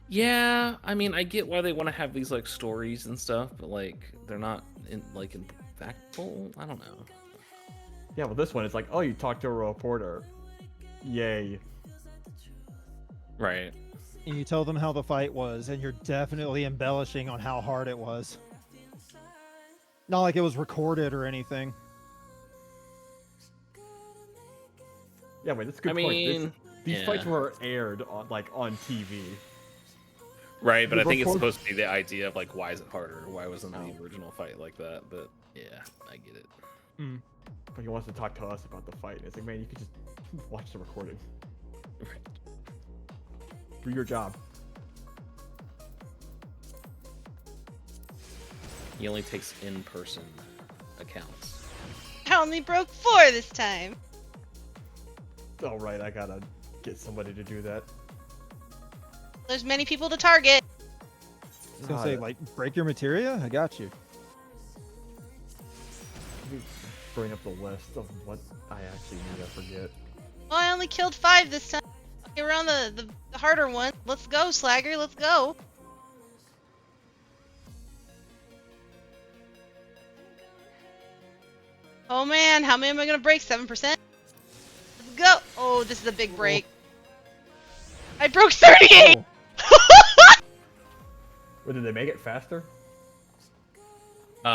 Yeah, I mean, I get why they want to have these like stories and stuff, but like they're not impactful. I don't know. Yeah, well, this one it's like, oh, you talked to a reporter. Yay. Right. And you tell them how the fight was, and you're definitely embellishing on how hard it was. Not like it was recorded or anything. Yeah, wait, that's a good I point. mean, These yeah. fights were aired on TV. Right, but The I think it's record. supposed to be the idea of like, why is it harder? Why wasn't Oh, the original fight like that? But yeah, I get it. Mm. but he wants to talk to us about the fight. It's like, man, you could just watch the recording. Right. Do your job. He only takes in-person accounts. I only broke 4 this time. All right, I gotta get somebody to do that. There's many people to target. I was gonna say, like, break your materia? I got you. Let me bring up the list of what I actually need. I forget. Well, I only killed 5 this time. Okay, we're on the harder one. Let's go, Slagger. Let's go. Oh man, how many am I gonna break? 7%? Let's go. Oh, this is a big break. I broke 38. Wait, did they make it faster?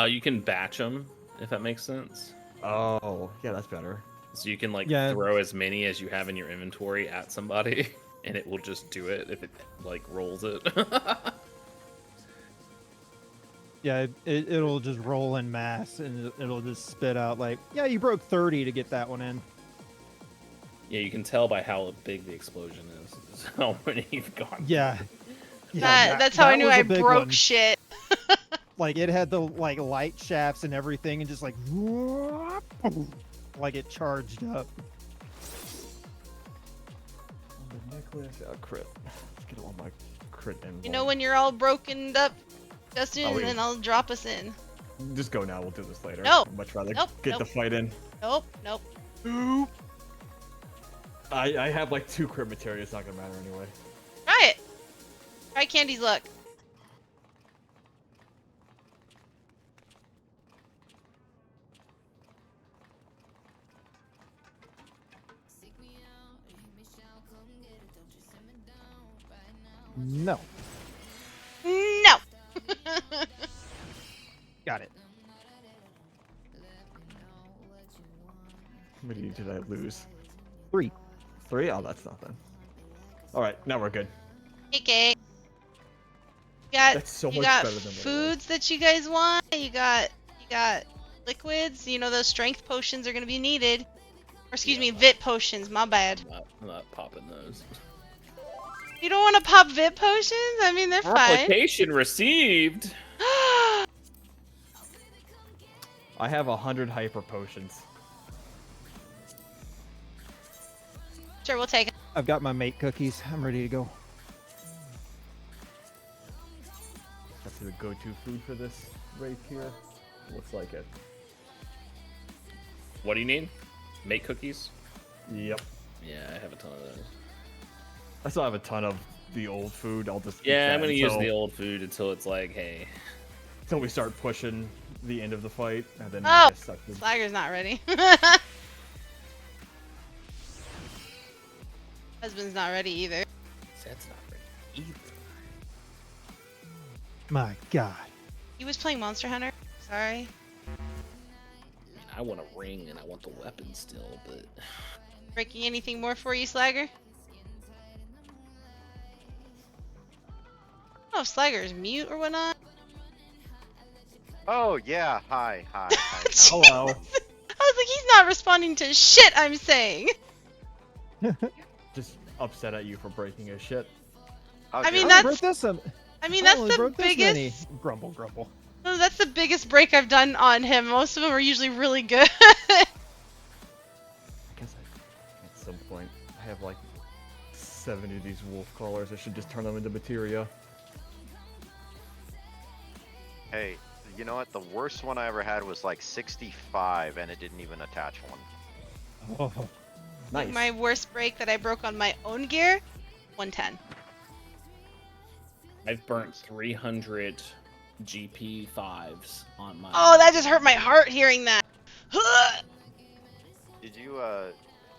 You can batch them if that makes sense. Oh, yeah, that's better. So you can like Yeah. throw as many as you have in your inventory at somebody, and it will just do it if it like rolls it. Yeah, it'll just roll in mass, and it'll just spit out like, yeah, you broke 30 to get that one in. Yeah, you can tell by how big the explosion is how many you've gone. Yeah. Yeah, That's how I knew was a I big broke one. shit. Like, it had the like light shafts and everything, and just like, like it charged up. The necklace, crit. Let's get all my crit in. You know when you're all broken up, Justin, Oh, and wait. then I'll drop us in. Just go now. We'll do this later. No. I'd much rather Nope, get nope. the fight in. Nope, nope. I have like 2 crit materia. It's not gonna matter anyway. Try it. Try Candy's luck. No. No. Got it. How many did I lose? 3. 3? Oh, that's nothing. All right, now we're good. Okay. You got That's so you much got better than what it was. foods that you guys want. You got liquids. You know those strength potions are gonna be needed. Or excuse me, vit potions. My bad. I'm not popping those. You don't want to pop vit potions? I mean, they're fine. Application received. I have 100 hyper potions. Sure, we'll take it. I've got my mate cookies. I'm ready to go. That's the go-to food for this race here. Looks like it. What do you need? Make cookies? Yep. Yeah, I have a ton of those. I still have a ton of the old food. I'll just eat Yeah, that I'm gonna use until- the old food until it's like, hey. until we start pushing the end of the fight, and then Oh, get sucked in. Slagger's not ready. Husband's not ready either. That's not ready either. My God. He was playing Monster Hunter. Sorry. I want a ring and I want the weapon still, but Breaking anything more for you, Slagger? Oh, Slagger is mute or whatnot. Oh yeah, hi. Hello. I was like, he's not responding to shit I'm saying. Just upset at you for breaking his shit. Oh, I mean, good. I that's- broke this some. I mean, I that's only the broke this biggest. many. Grumble, grumble. No, that's the biggest break I've done on him. Most of them are usually really good. I guess at some point I have like 70 of these wolf crawlers. I should just turn them into materia. Hey, you know what? The worst one I ever had was like 65, and it didn't even attach one. Oh, Nice. My worst break that I broke on my own gear, 110. I've burnt 300 GP5s on my. Oh, that just hurt my heart hearing that. Did you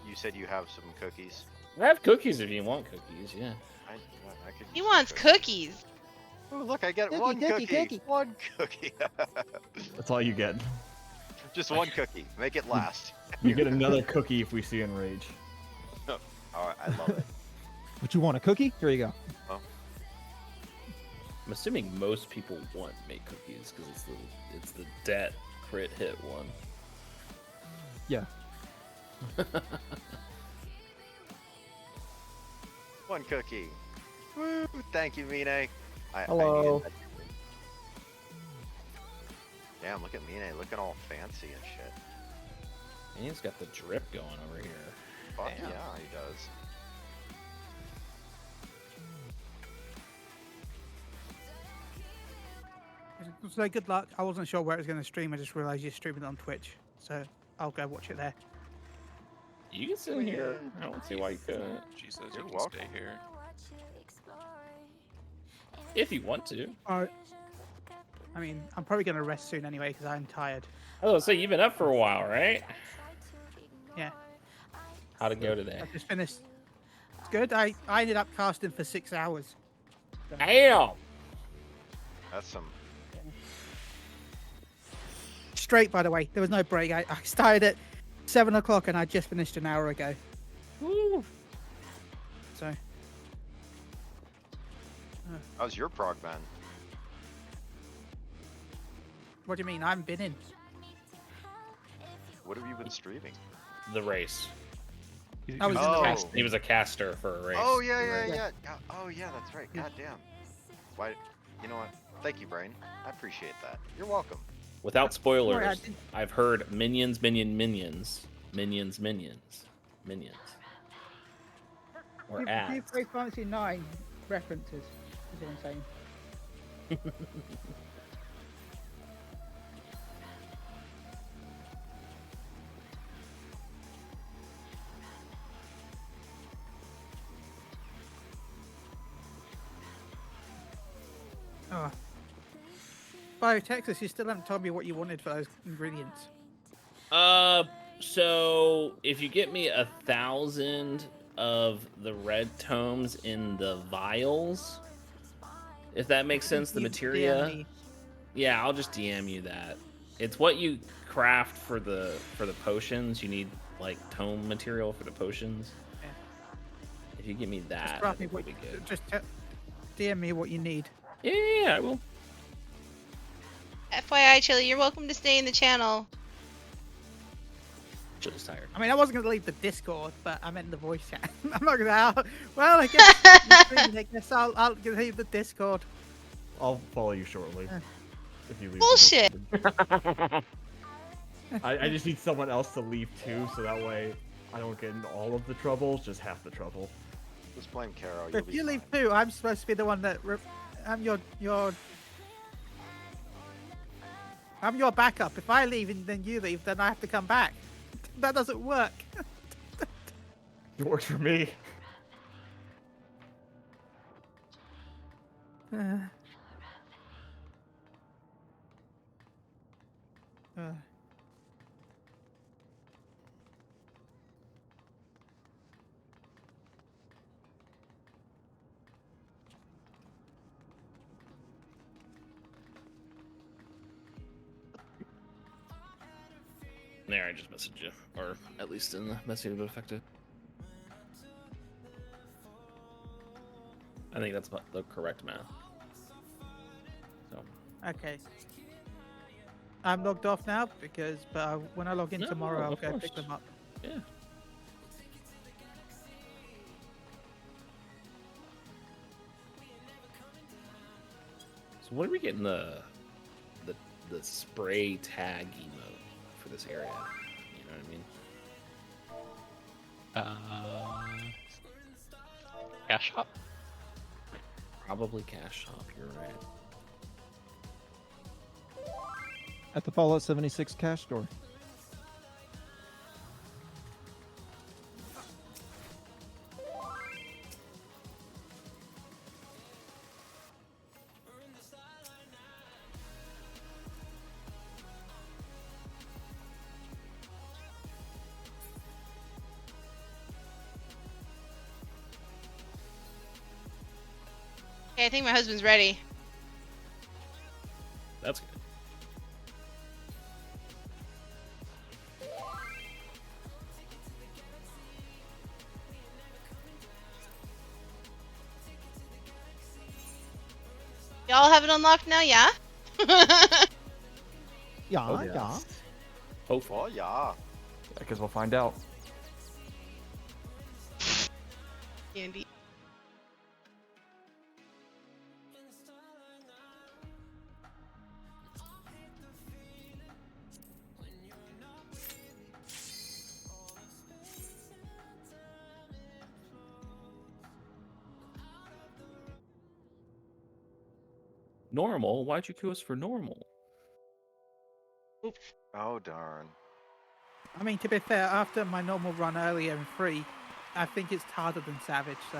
you said you have some cookies? I have cookies if you want cookies. Yeah. I could. He use some wants cookies. Oh, look, I get Cookie, one cookie, cookie. cookie. One cookie. That's all you get. Just one cookie. Make it last. You get another cookie if we see Enrage. Oh, I love it. What you want, a cookie? Here you go. I'm assuming most people want make cookies because it's the debt crit hit one. Yeah. One cookie. Woo! Thank you, Mine. Hello. needed that. Damn, look at Mine looking all fancy and shit. And he's got the drip going over here. Fuck Damn. yeah, he does. So good luck. I wasn't sure where it was going to stream. I just realised you're streaming it on Twitch, so I'll go watch it there. You can sit in here. I don't see why you couldn't. She says You're you can welcome. stay here. If you want to. Alright. I mean, I'm probably going to rest soon anyway because I'm tired. I was gonna say you've been up for a while, right? Yeah, How'd it go today? I just finished. It's good. I ended up casting for 6 hours. Damn. That's some. Straight, by the way. There was no break. I started at 7 o'clock and I just finished an hour ago. Woo. So, How's your prog been? what do you mean? I haven't been in. What have you been streaming? The race. I was in the Oh. rest. He was a caster for a race. Oh yeah, The yeah, race. yeah. Oh yeah, that's right. God damn. Why? You know what? Thank you, Brain. I appreciate that. You're welcome. Without spoilers, Sorry, I didn't- I've heard minions, minions. Or ads. Final Fantasy 9 references, is what I'm saying. Oh. Bio Texas, you still haven't told me what you wanted for those ingredients. So if you get me 1,000 of the red tomes in the vials, if that makes sense, the You materia. DM me. Yeah, I'll just DM you that. It's what you craft for the potions. You need like tome material for the potions. Yeah. If you give me that, Just I craft me think we'll what, be good. just DM me what you need. Yeah, I will. FYI, Chili, you're welcome to stay in the channel. Just tired. I mean, I wasn't going to leave the Discord, but I meant the voice chat. I'm not going to. Well, I guess I'll leave the Discord. I'll follow you shortly. Uh. If you leave. the Bullshit. Discord. I just need someone else to leave too, so that way I don't get in all of the trouble, just half the trouble. Just blame Caro. But if you leave too, I'm supposed to be the one that. I'm your backup. If I leave and then you leave, then I have to come back. That doesn't work. It works for me. There, I just messaged you, or at least in the message but effective. I think that's the correct math. So. Okay. I'm logged off now but when I log in No, tomorrow, I'll of go course. pick them up. Yeah. So what are we getting the spray tag emote for this area? You know what I mean? Cash shop. Probably cash shop. You're right. At the Fallout 76 cash store. Okay, I think my husband's ready. That's good. Y'all have it unlocked now, yeah? Yeah, Oh, yeah. yes. Hopefully. Oh yeah. I guess we'll find out. Candy. Normal? Why'd you queue us for normal? Oh darn. I mean, to be fair, after my normal run earlier in 3, I think it's harder than Savage, so...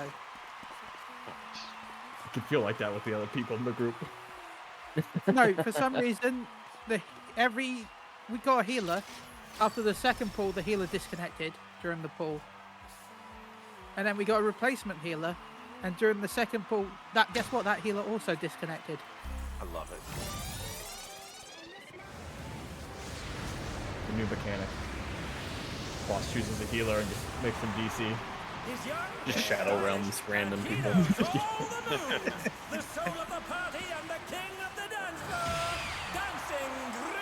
I can feel like that with the other people in the group. No, for some reason, we got a healer. After the second pull, the healer disconnected during the pull. And then we got a replacement healer, and during the second pull, guess what? That healer also disconnected. I love it. The new mechanic. Boss chooses a healer and just makes them DC. Just Shadow Realms random people. The soul of the party and the king of the dance floor, Dancing Green.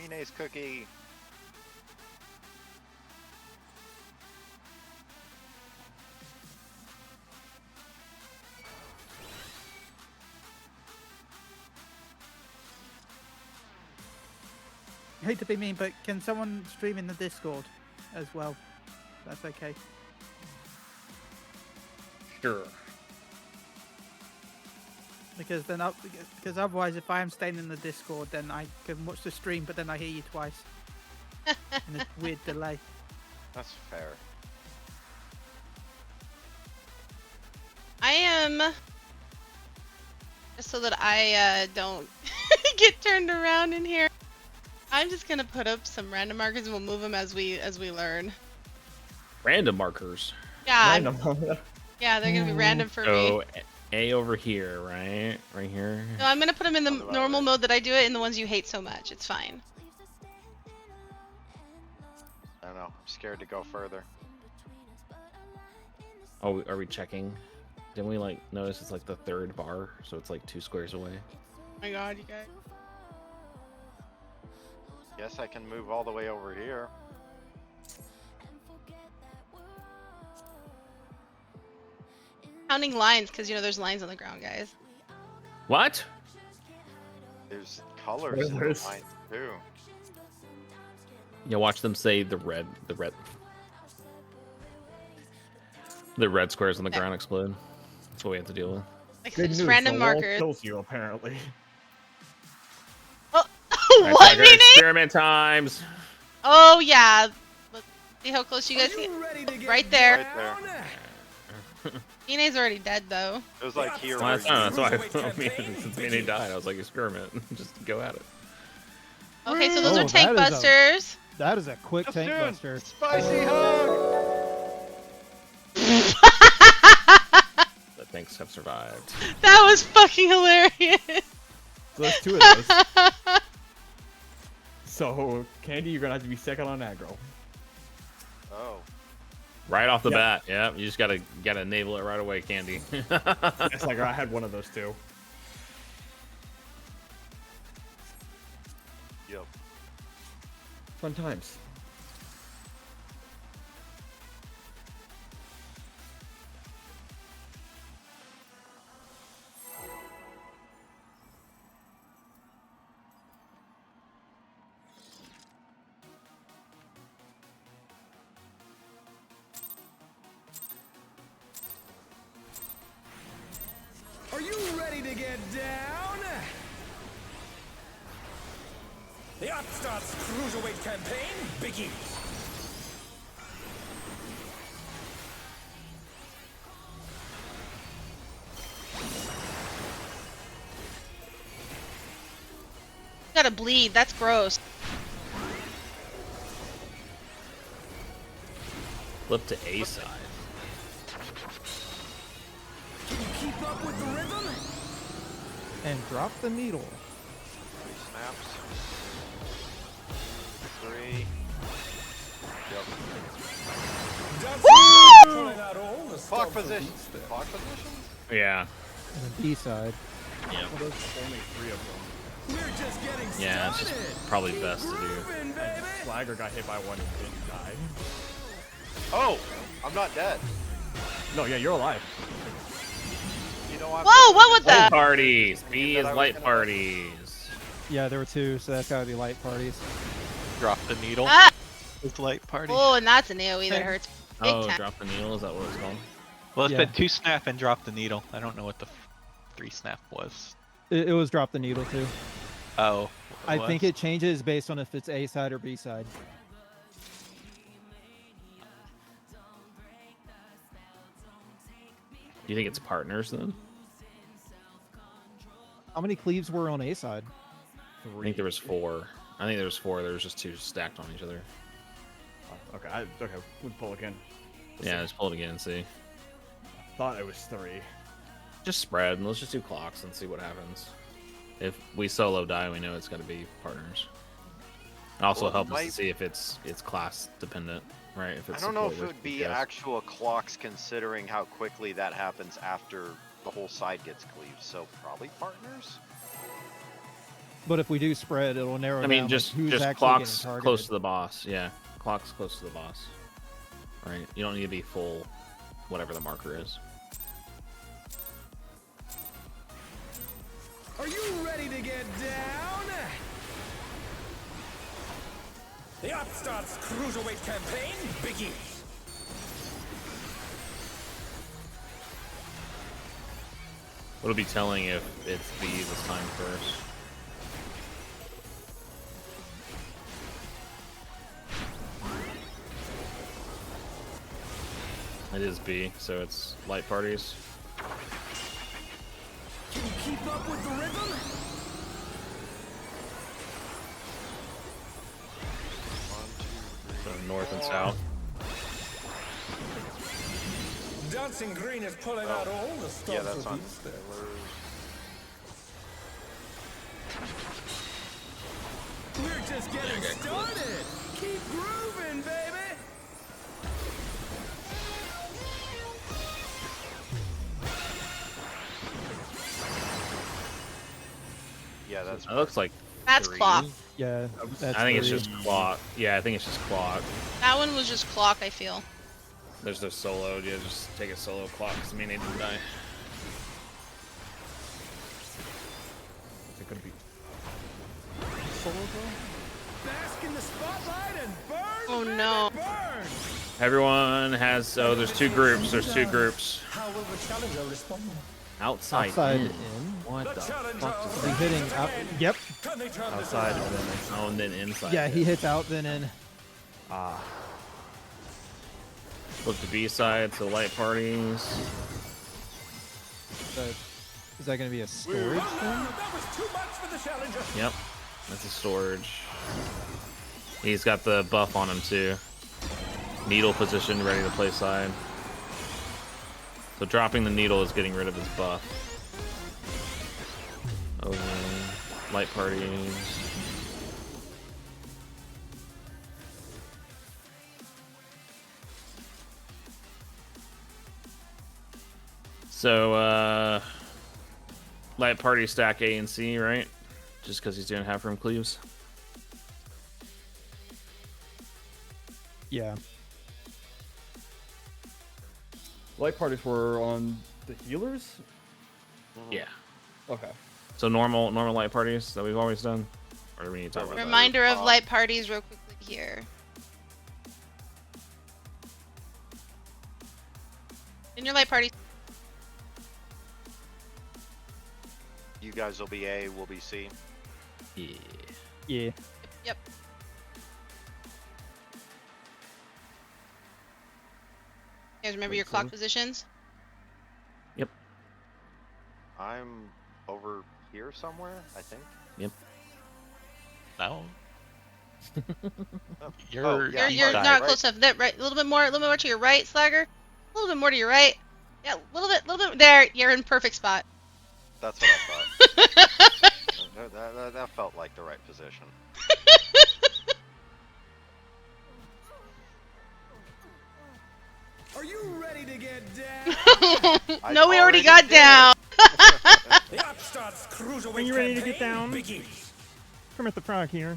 Mina's cookie. I hate to be mean, but can someone stream in the Discord as well? That's okay. Sure. Because otherwise, if I am staying in the Discord, then I can watch the stream, but then I hear you twice. And it's weird delay. That's fair. I am... Just so that I don't get turned around in here. I'm just gonna put up some random markers and we'll move them as we learn. Random markers. Yeah, Random. yeah, they're gonna be random for me. So A over here, right? Right here. No, I'm gonna put them in the Sounds about normal right. mode that I do it and the ones you hate so much. It's fine. I don't know. I'm scared to go further. Oh, are we checking? Didn't we like notice it's like the third bar, so it's like 2 squares away? Oh my god, you guys. Guess I can move all the way over here. Counting lines, because you know there's lines on the ground, guys. What? There's colors in the Spoilers. line too. Yeah, watch them say the red squares on the ground explode. That's what we have to deal with. Like I said, Good just news, random the wall markers. kills you, apparently. Oh, Alright, what, Tiger, Nene? experiment times. Oh yeah. Let's see how close you guys get. Ready to get Right there. Right there. Nene's already dead though. It was like here Well, where that's why Cruiserweight since Mini died, I was like, experiment. Just go at it. Okay, so those Oh, are tank that is a- busters. That is a quick tank Justin, buster. Spicy hug! The tanks have survived. That was fucking hilarious. So there's 2 of those. So, Candy, you're gonna have to be second on aggro. Oh. Right off the Yep. bat, yeah. You just gotta enable it right away, Candy. Yes, like I had one of those too. Yep. Fun times. Are you ready to get down? The Upstarts Cruiserweight campaign begins. Gotta bleed. That's gross. Flip to A side. Can you keep up with the rhythm? And drop the needle. 3 snaps. 3. Yep. Dancing pulling out all the Clock stops of position. each step. Clock position? Yeah. And then B side. Yeah. Well, there's only 3 of them. We're just getting Yeah, it's started. just probably Keep best to do. grooving, baby. Swagger got hit by one and didn't die. Oh! I'm not dead. No, yeah, you're alive. You know I'm Whoa, what was Light that? parties. B that is I was light gonna- parties. Yeah, there were 2, so that's gotta be light parties. Drop the needle. Ah! With light party. Oh, and that's an AoE that Okay. hurts big Oh, time. drop the needle. Is that what it's called? Well, it's Yeah. been 2 snap and drop the needle. I don't know what the 3 snap was. It was drop the needle too. Oh. I think was? it changes based on if it's A side or B side. Do you think it's partners then? How many cleaves were on A side? I think there was 4. I think there was 4. There was just 2 stacked on each other. Oh, okay, okay, we pull again. Yeah, just pull it again and see. Thought it was 3. Just spread. And let's just do clocks and see what happens. If we solo die, we know it's got to be partners. It also Well, it helps us to might- see if it's class dependent, right? If it's I don't know support if it would versus be DPS. actual clocks considering how quickly that happens after the whole side gets cleaved. So probably partners? But if we do spread, it'll narrow I down mean, like, just who's actually clocks getting close targeted. to the boss. Yeah, clocks close to the boss. Right. You don't need to be full, whatever the marker is. Are you ready to get down? The Upstarts Cruiserweight campaign begins. It'll be telling if it's B this time first. It is B, so it's light parties. Can you keep up with the rhythm? So north and south. Dancing Green is pulling out all the stops Yeah, that's of on. each step. We're just getting started. Keep grooving, baby. Yeah, that's That looks like That's 3. clock. Yeah, that's I think it's 3. just clock. Yeah, I think it's just clock. That one was just clock, I feel. There's no solo. Yeah, just take a solo clock. 'Cause I mean, they didn't die. Is it gonna be Bask in the spotlight and burn. Oh, baby, no. Burn. Everyone has. Oh, there's 2 groups. There's 2 groups. How will the challenger respond? Outside, Outside in. in. What the challenger fuck? Is he hitting out? Yep. Can they turn this outside around? and then it's Oh, and then inside. Yeah, he hits out then in. Flip to B side, so light parties. But is that going to be a storage thing? That was too much for the challenger. Yep, that's a storage. He's got the buff on him too. Needle position, ready to play side. So dropping the needle is getting rid of his buff. Over light parties. So, light party stack A and C, right? Just because he's doing half room cleaves. Yeah. light parties were on the healers. Yeah. Okay. So normal light parties that we've always done, or do we need to talk about that? Reminder of light parties real quickly here. In your light party. You guys will be A, we'll be C. Yeah. Yeah. Yep. You guys remember your clock so. positions? I'm over here somewhere, I think. No. Oh. You're Oh, yeah, You're inside. not right. close enough. That right, a little bit more to your right, Slagger. A little bit more to your right. Yeah, a little bit. There, you're in perfect spot. That's what I thought. That felt like the right position. Are you ready to get down? No, we already already got did. down. The Upstart's cruiserweight Are you ready to campaign get down? begins. Kermit the Frog here.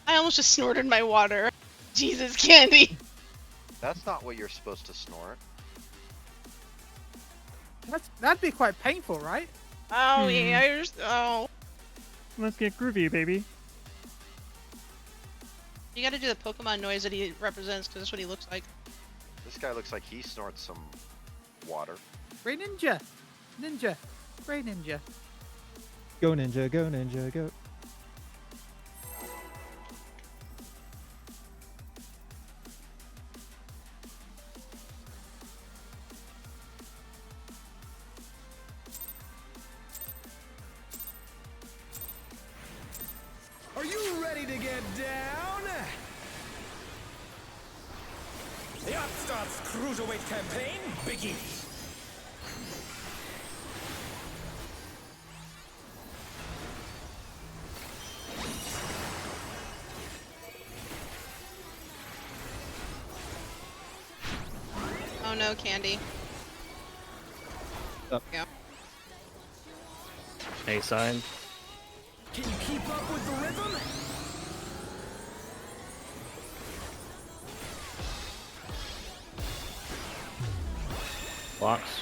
I almost just snorted my water. Jesus, Candy. That's not what you're supposed to snort. That'd be quite painful, right? Oh yeah, oh. Let's get groovy, baby. You gotta do the Pokemon noise that he represents, because that's what he looks like. This guy looks like he snorts some water. Ray Ninja, Ray Ninja. Go ninja, go ninja, go. Are you ready to get down? The Upstart's cruiserweight campaign begins. Oh no, Candy. Up. Yeah. A side. Can you keep up with the rhythm? Blocks.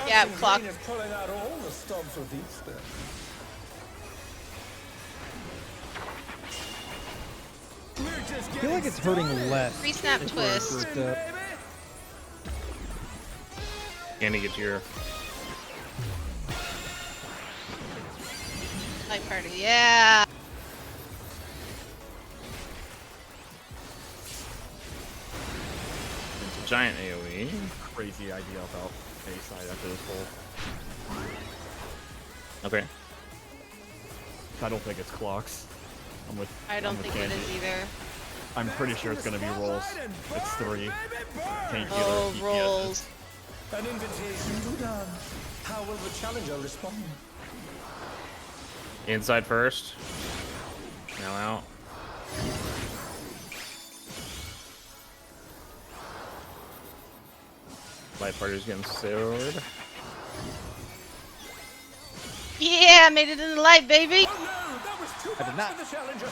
Yeah, Dancing clock. Green is pulling out all the stops with each step. We're just I feel like getting it's hurting started. less. Pre-snap if we're twist. grouped up. Baby. Candy, get your. Light party, yeah. It's a giant AoE. Crazy idea about A side after this pull. Okay. I don't think it's clocks. I don't I'm with think it Candy. is either. I'm pretty sure it's gonna be rolls. It's 3. Tank healer, Oh, DPS. rolls. An invitation to dance. How will the challenger respond? Inside first. Now out. Light party's getting sword. Yeah, I made it in the light, baby. Oh no, that was too I did much not. for the challenger.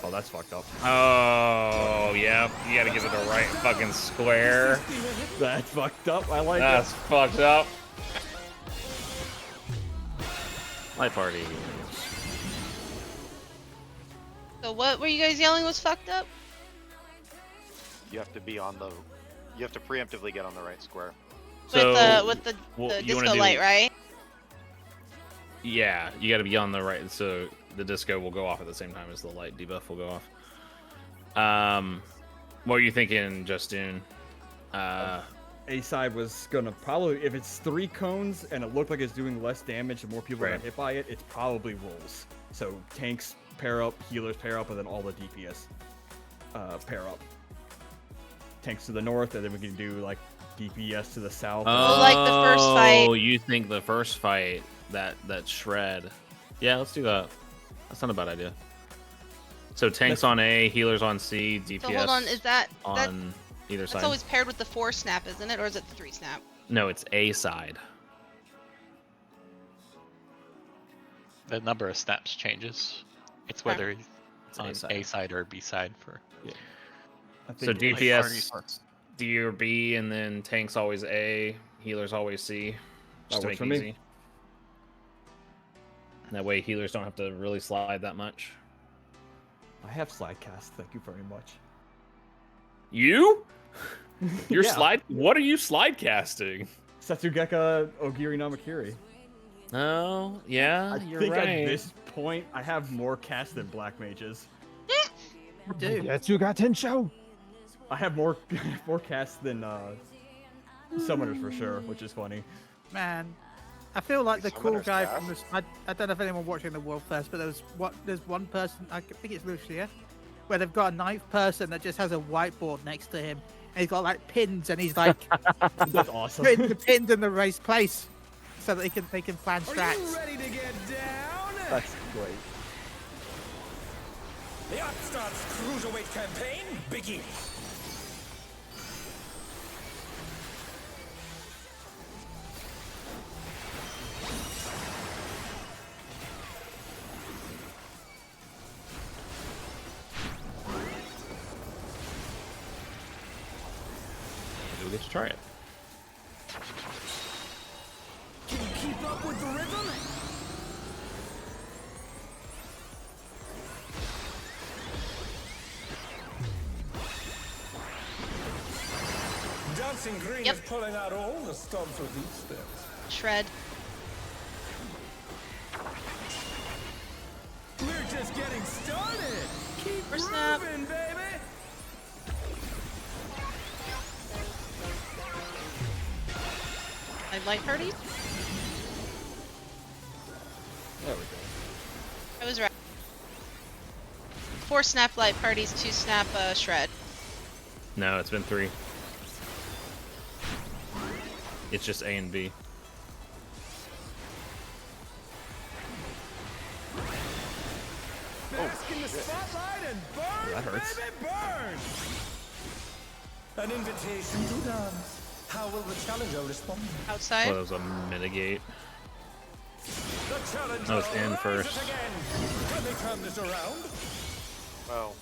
Oh, that's fucked up. Oh, yeah. You gotta give it the right fucking square. That's fucked up. I like That's it. fucked up. Light party. So what were you guys yelling was fucked up? You have to be on the. You have to preemptively get on the right square. So, with the well, you wanna disco do- light, right? Yeah, you gotta be on the right. So the disco will go off at the same time as the light debuff will go off. What are you thinking, Justin? A side was gonna probably, if it's 3 cones and it looked like it's doing less damage, the more people Right. got hit by it, it's probably rolls. So tanks pair up, healers pair up, and then all the DPS pair up. Tanks to the north, and then we can do like DPS to the south. like the first fight. Oh, you think the first fight that shred? Yeah, let's do that. That's not a bad idea. So tanks on A, healers on C, DPS So hold on, is that on either that's side. always paired with the 4 snap, isn't it, or is it the 3 snap? No, it's A side. The number of snaps changes. It's Okay. whether It's on A side. A side or B side for. I So think it's- DPS D or B, and then tanks always A, healers always C. Just to works make for it me. easy. And that way healers don't have to really slide that much. I have slide cast. Thank you very much. You? You're Yeah. slide. What are you slide casting? Setsugeka Ogiri Namakiri. Oh, yeah, I you're think right. at this point, I have more cast than black mages. You do. Yatsuga Tensho. I have more more cast than summoners for sure, which is funny. Man, I feel like the cool Summoner's guy cast? from this. I don't know if anyone watching the World Fest, but there's one person, I think it's Lucia, where they've got a ninth person that just has a whiteboard next to him, and he's got like pins, and he's like That's awesome. putting the pins in the race place so that they can plan Are you strats. ready to get down? That's great. The Upstart's Cruiserweight campaign begins. We get to try it. Can you keep up with the rhythm? Dancing Green Yep. is pulling out all the stops with these steps. Shred. We're just getting started. Keep First snap. moving, baby. My light party. There we go. I was right. 4 snap light parties, 2 snap shred. No, it's been 3. It's just A and B. Bask in the spotlight and burn, That hurts. baby, burn. An invitation to dance. How will the challenger respond? Outside. Well, that was a mitigate. The challenger That was in rises first. again. Can they turn this around? Oh,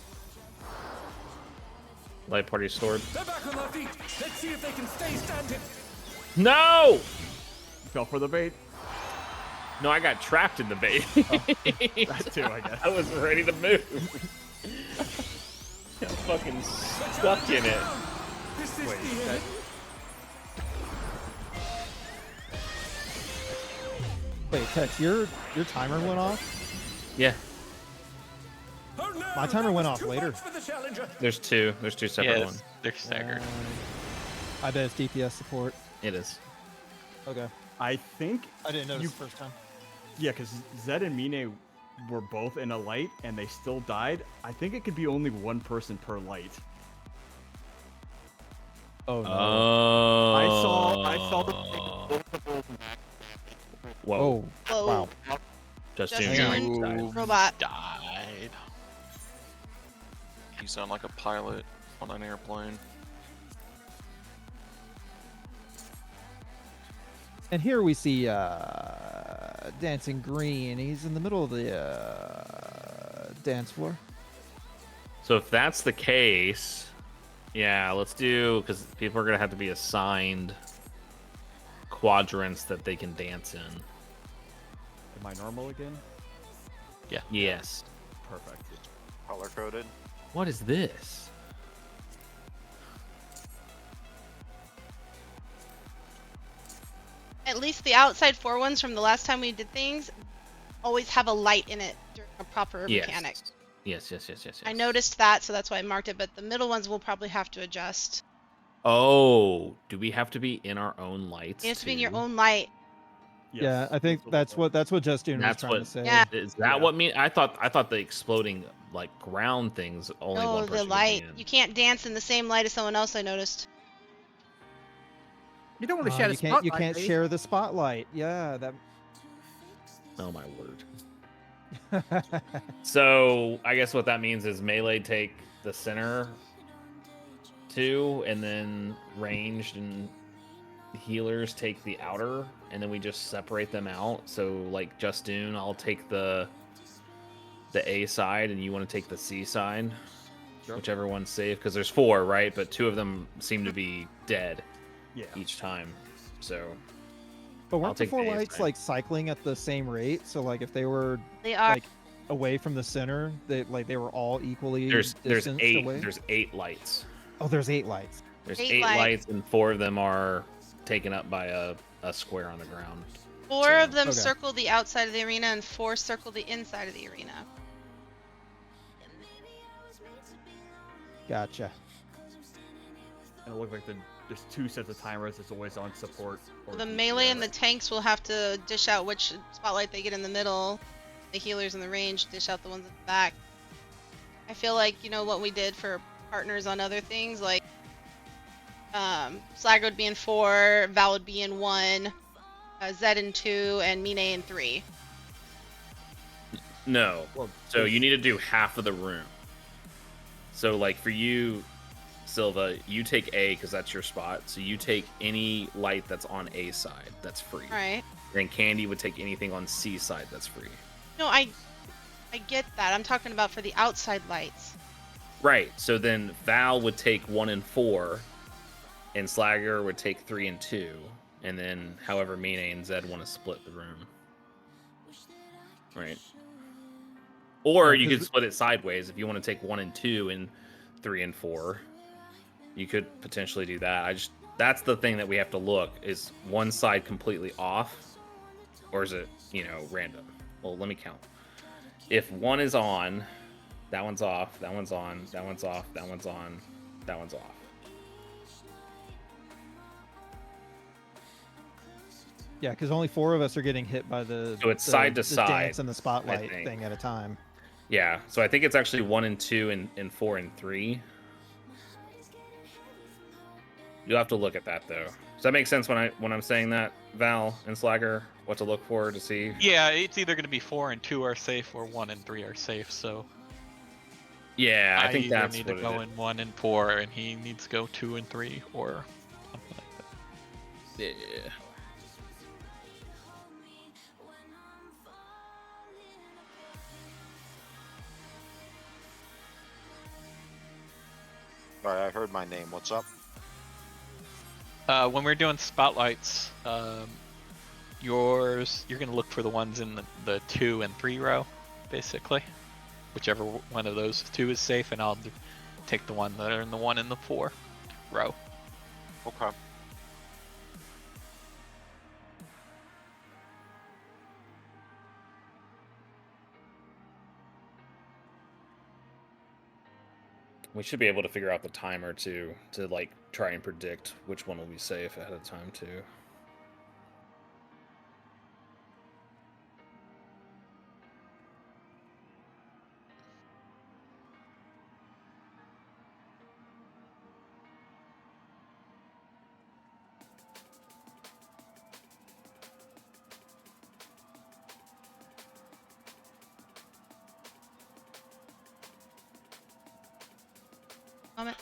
Light party stored. They're back on their feet. Let's see if they can stay standing. No! Fell for the bait. No, I got trapped in the bait. That too, I guess. I was ready to move. I'm fucking stuck in it. This is Wait, the that- end. Wait, Tex, your timer went off? Yeah, Oh, no, My timer that went was off too later. much for the challenger. there's 2. There's 2 separate Yeah, ones. they're staggered. I bet it's DPS support. It is. Okay. I think I didn't notice You- the first time. yeah, because Zed and Mine were both in a light and they still died. I think it could be only one person per light. Oh no. Oh. I saw the Whoa. Oh. Whoa. Wow. Just Just doing doing- Robot. Died. You sound like a pilot on an airplane. And here we see Dancing Green. He's in the middle of the dance floor. So if that's the case, yeah, let's do, because people are gonna have to be assigned quadrants that they can dance in. Am I normal again? Yes. Perfect. color coded. What is this? At least the outside 4 ones from the last time we did things always have a light in it during a proper Yes. mechanic. Yes. I noticed that, so that's why I marked it. But the middle ones will probably have to adjust. Oh, do we have to be in our own lights? You have to be in your too? own light. Yeah, I think that's what Just Doing was That's trying what- to say. Yeah. Is that Yeah. what mean? I thought the exploding like ground things only No, one the person could be light. in. You can't dance in the same light as someone else. I noticed. You don't want to share the you spotlight. can't do you? share the spotlight. Yeah, that. Oh my word. So I guess what that means is melee take the center 2, and then ranged and healers take the outer, and then we just separate them out. So like Justoon, I'll take the A side, and you want to take the C side, whichever one's safe, because there's 4, right? But 2 of them seem to be dead Yeah. each time. So But I'll weren't the take 4 the A lights side. like cycling at the same rate? So like if they were They are. like away from the center, they were all equally there's distanced 8 away. there's 8 lights. Oh, there's 8 lights. There's 8 8 lights. lights, and 4 of them are taken up by a square on the ground. Four of them Okay. circle the outside of the arena, and 4 circle the inside of the arena. Gotcha. And it looked like there's 2 sets of timers. It's always on support. Or The DPS. melee and the tanks will have to dish out which spotlight they get in the middle. The healers in the range dish out the ones in the back. I feel like, you know, what we did for partners on other things, like Slag would be in 4, Val would be in 1, Zed in 2, and Mine in 3. No. Well, So you need to do half of the room. So like for you, Silva, you take A because that's your spot. So you take any light that's on A side, that's free. Alright. Then Candy would take anything on C side, that's free. No, I get that. I'm talking about for the outside lights. Right. So then Val would take 1 and 4, and Slagger would take 3 and 2, and then however Mine and Zed want to split the room. Right. Or Yeah, you could 'cause- split it sideways if you want to take 1 and 2 and 3 and 4. You could potentially do that. That's the thing that we have to look, is one side completely off, or is it, you know, random? Well, let me count. If one is on, that one's off, that one's on, that one's off, that one's on, that one's off. Yeah, because only 4 of us are getting hit by the. So it's the- side to the side, dance and the I spotlight think. thing at a time. Yeah, so I think it's actually 1 and 2 and 4 and 3. You'll have to look at that though. Does that make sense when I'm saying that, Val and Slagger? What to look for to see? Yeah, it's either going to be 4 and 2 are safe or 1 and 3 are safe. So Yeah, I think either that's need what to it go is. in 1 and 4, and he needs to go 2 and 3, or something like that. Yeah. Alright, I heard my name. What's up? When we're doing spotlights, you're gonna look for the ones in the 2 and 3 row, basically. Whichever one of those 2 is safe, and I'll take the one that are in the 1 and the 4 row. Okay. We should be able to figure out the timer to like try and predict which one will be safe ahead of time too. Moment.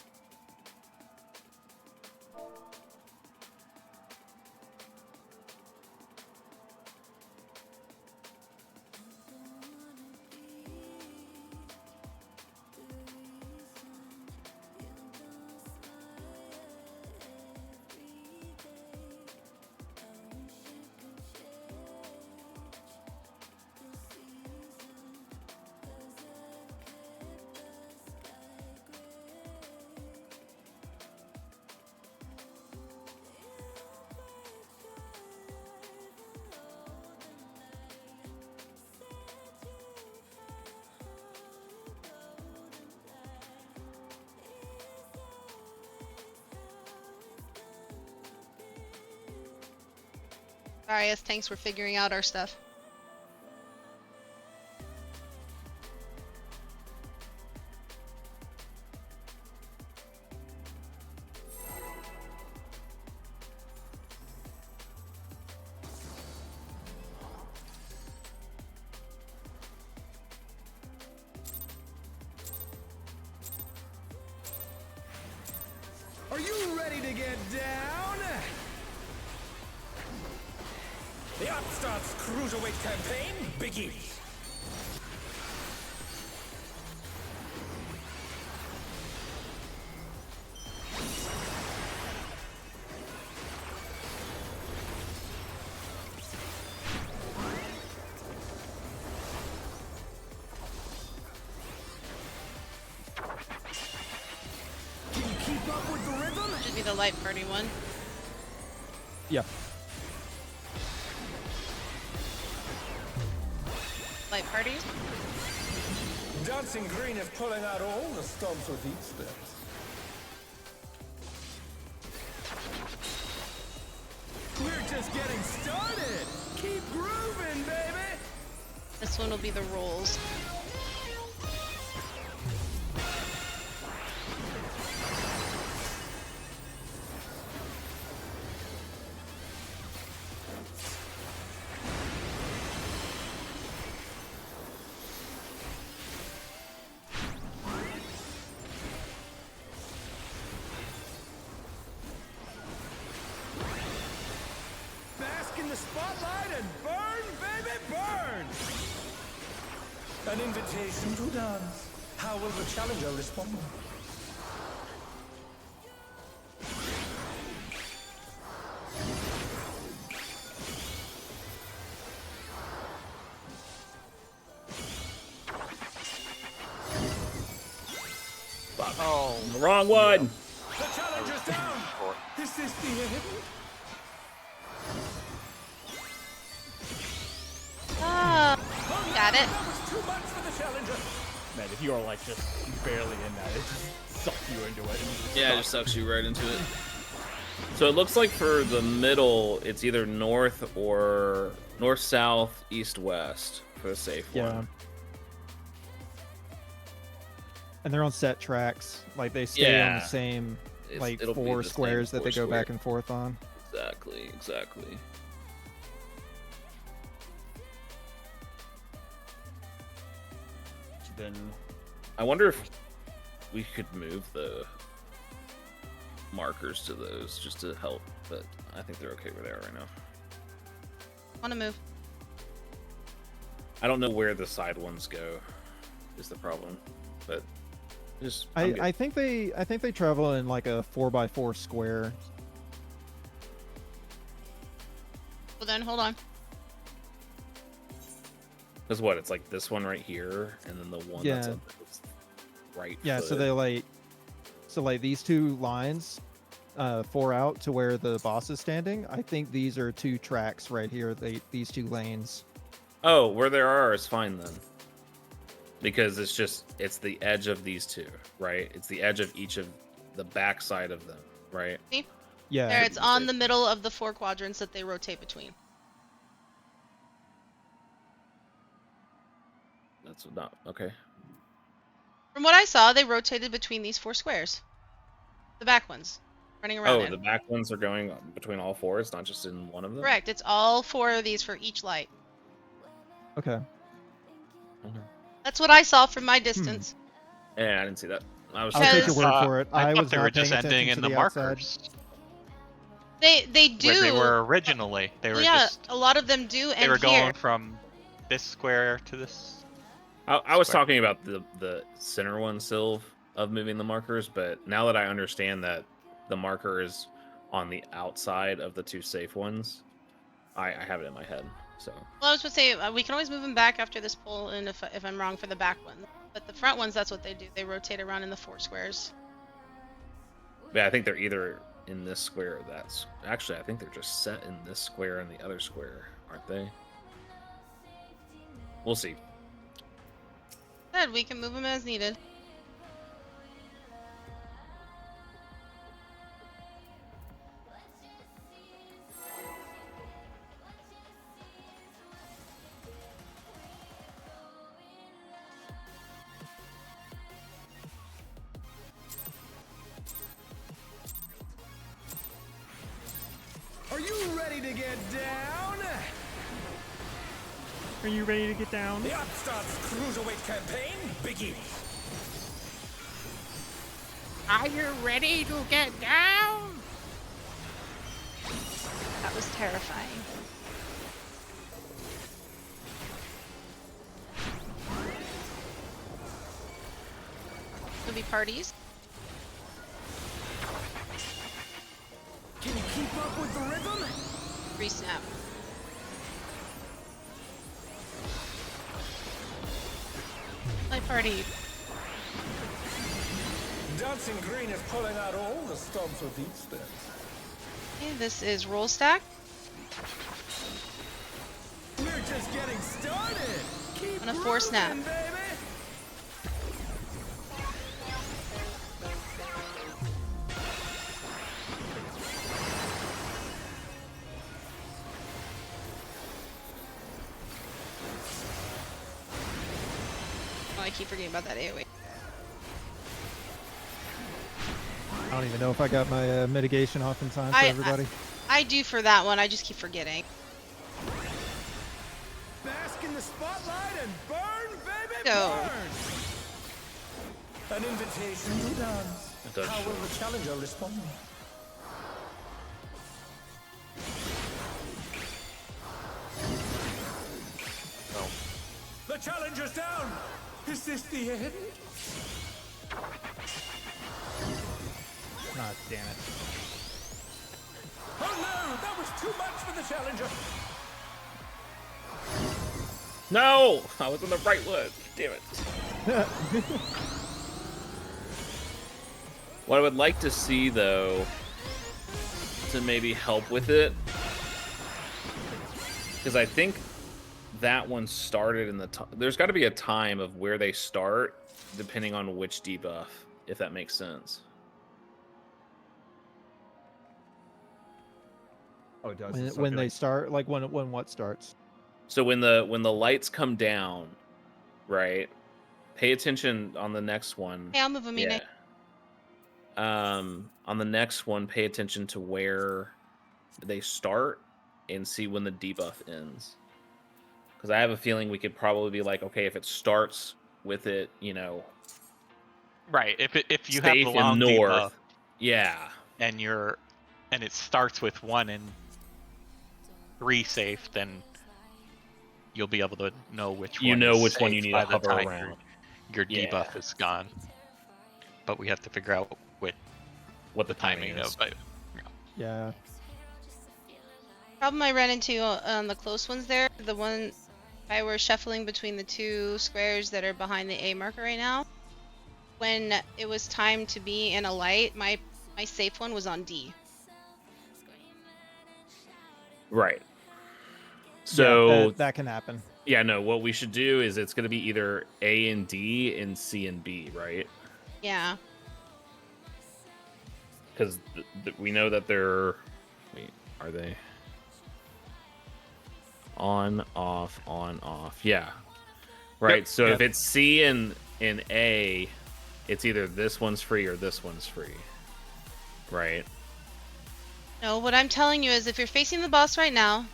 Sorry, us tanks were figuring out our stuff. Are you ready to get down? The Upstart's Cruiserweight campaign begins. Can you keep up with the rhythm? Should be the light party one. Yeah. Light parties. Dancing Green is pulling out all the stops with heat spins. We're just getting started. Keep grooving, baby. This one will be the rolls. Bask in the spotlight and burn, baby, burn! An invitation to dance. How will the challenger respond? Oh, Wrong one. The challenger's down! Is this the end? Ah, got it. That was too much for the challenger. Man, if you are like just barely in that, it just sucks you into it. And Yeah, it just sucks you right into it. So it looks like for the middle, it's either north or north, south, east, west for the safe Yeah. one. And they're on set tracks. Like they stay on Yeah. the same like It'll be four the same squares that they go four back and forth on. Exactly, exactly. then I wonder if we could move the markers to those just to help, but I think they're okay where they are right now. Wanna move? I don't know where the side ones go, is the problem, but just I'm good. I think they travel in like a 4x4 square. Well then, hold on. Because what, it's like this one right here, and then the one that's Yeah. up it's right. Yeah, so foot. they like these two lines, 4 out to where the boss is standing. I think these are 2 tracks right here. These 2 lanes. Oh, where there are is fine then. Because it's the edge of these two, right? It's the edge of each of the back side of them, right? Yeah. There, it's on the middle of the 4 quadrants that they rotate between. That's not okay. From what I saw, they rotated between these 4 squares. The back ones, running around Oh, in. the back ones are going between all 4. It's not just in one of them. Correct. It's all 4 of these for each light. Okay. Okay. That's what I saw from my distance. Yeah, I didn't see that. I was. I'll take your Because- word for it. I thought was they not were just paying ending attention in to the outside. markers They do. where they were originally. They were yeah, just a lot of them do they end were going here. from this square to this. I was Square. talking about the center one, Sylv, of moving the markers, but now that I understand that the marker is on the outside of the 2 safe ones, I have it in my head. So Well, I was going to say, we can always move them back after this pull, and if I'm wrong for the back one. But the front ones, that's what they do. They rotate around in the 4 squares. yeah, I think they're either in this square or that's actually I think they're just set in this square and the other square, aren't they? We'll see. Good, we can move them as needed. Are you ready to get down? Are you ready to get down? The Upstarts Cruiserweight campaign begins. Are you ready to get down? That was terrifying. Movie parties. Can you keep up with the rhythm? Re-snap. Light party. Dancing Green is pulling out all the stops with heat spins. Okay, this is roll stack. We're just getting started. Keep On a 4 snap. grooving, baby. Oh, I keep forgetting about that AoE. I don't even know if I got my mitigation off in time for everybody. I do for that one. I just keep forgetting. Bask in the spotlight and burn, baby, Go. burn. An invitation to dance. It does How show. will the challenger respond? No. The challenger's down. Is this the end? Ah, damn it. Oh no, that was too much for the challenger. No! I was on the right one. Damn it. What I would like to see, though, to maybe help with it, because I think that one started in the there's got to be a time of where they start, depending on which debuff, if that makes sense. Oh, it does. When they start, like when what starts? So when the lights come down, right? Pay attention on the next one. Hey, I'll move them. Yeah. On the next one, pay attention to where they start and see when the debuff ends. Because I have a feeling we could probably be like, okay, if it starts with it, you know, Right. If you have safe the long and north, debuff yeah, and it starts with 1 and 3 safe, then you'll be able to know which one. you know is which one safe you need by to the hover time around. Your Yeah. debuff is gone. But we have to figure out What the timing is. of it. Yeah. Problem I ran into on the close ones there, the one I were shuffling between the 2 squares that are behind the A marker right now. When it was time to be in a light, my safe one was on D. Right. Yeah, So that can happen. yeah, no, what we should do is it's going to be either A and D and C and B, right? Yeah. Because we know that they're... Wait, are they? On, off, on, off. Yeah. Right, Yep, so yep. if it's C and A, it's either this one's free or this one's free. Right? No, what I'm telling you is if you're facing the boss right now,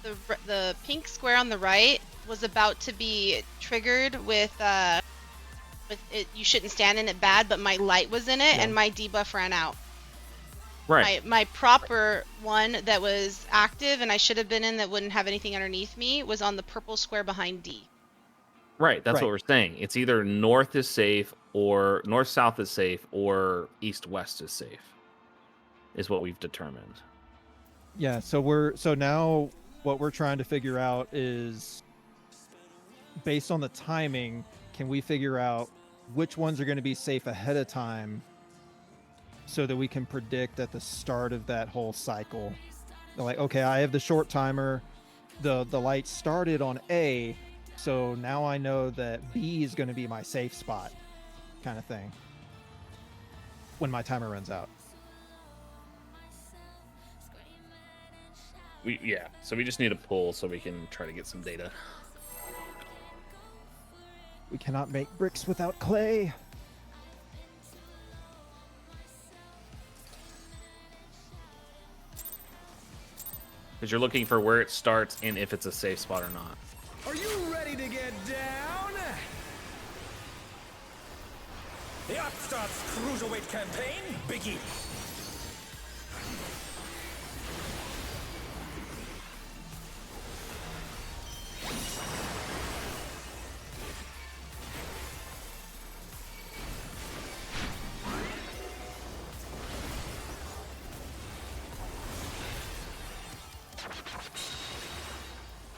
the pink square on the right was about to be triggered with it. You shouldn't stand in it bad, but my light was in it and my debuff ran out. Right. My proper one that was active and I should have been in that wouldn't have anything underneath me was on the purple square behind D. Right, that's Right. what we're saying. It's either north is safe or north-south is safe or east-west is safe, is what we've determined. Yeah, so now what we're trying to figure out is based on the timing, can we figure out which ones are going to be safe ahead of time so that we can predict at the start of that whole cycle. Like, okay, I have the short timer, the light started on A, so now I know that B is going to be my safe spot kind of thing when my timer runs out. So we just need a pull so we can try to get some data. We cannot make bricks without clay. Because you're looking for where it starts and if it's a safe spot or not. Are you ready to get down? The Upstarts Cruiserweight campaign begins.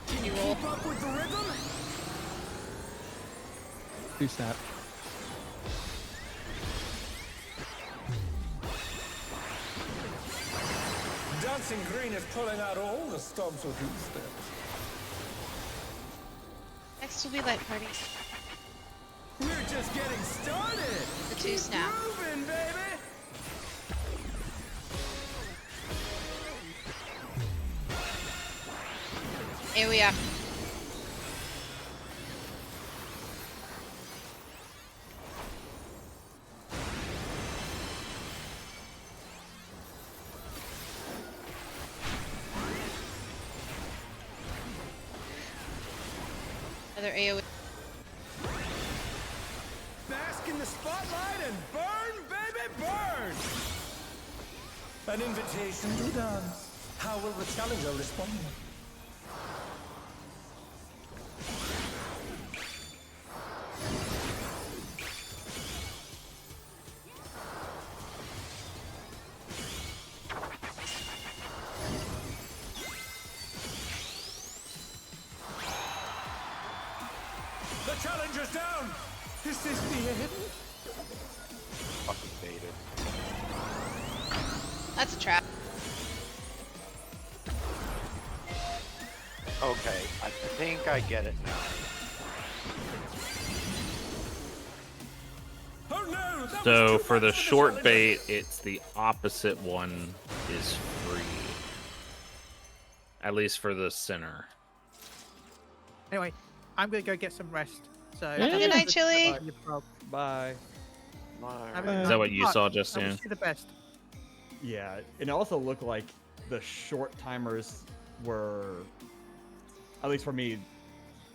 Can you roll? Keep up with the rhythm? 2 snap. Dancing Green is pulling out all the stops with these steps. Next will be light party. We're just getting started. The 2 snap. Moving, baby. AoE after. Another AoE. Bask in the spotlight and burn, baby, burn. An invitation to dance. How will the challenger respond? The challenger's down. Is this the end? Fucking baited. That's a trap. Okay, I think I get it now. Oh no! That So was too for the much short challenger. bait, it's the opposite one is free. At least for the center. Anyway, I'm gonna go get some rest. So Yeah. Good night, Chili. Bye. Have a good Is that night. what you But saw, I Justine? wish you the best. Yeah, it also looked like the short timers were, at least for me,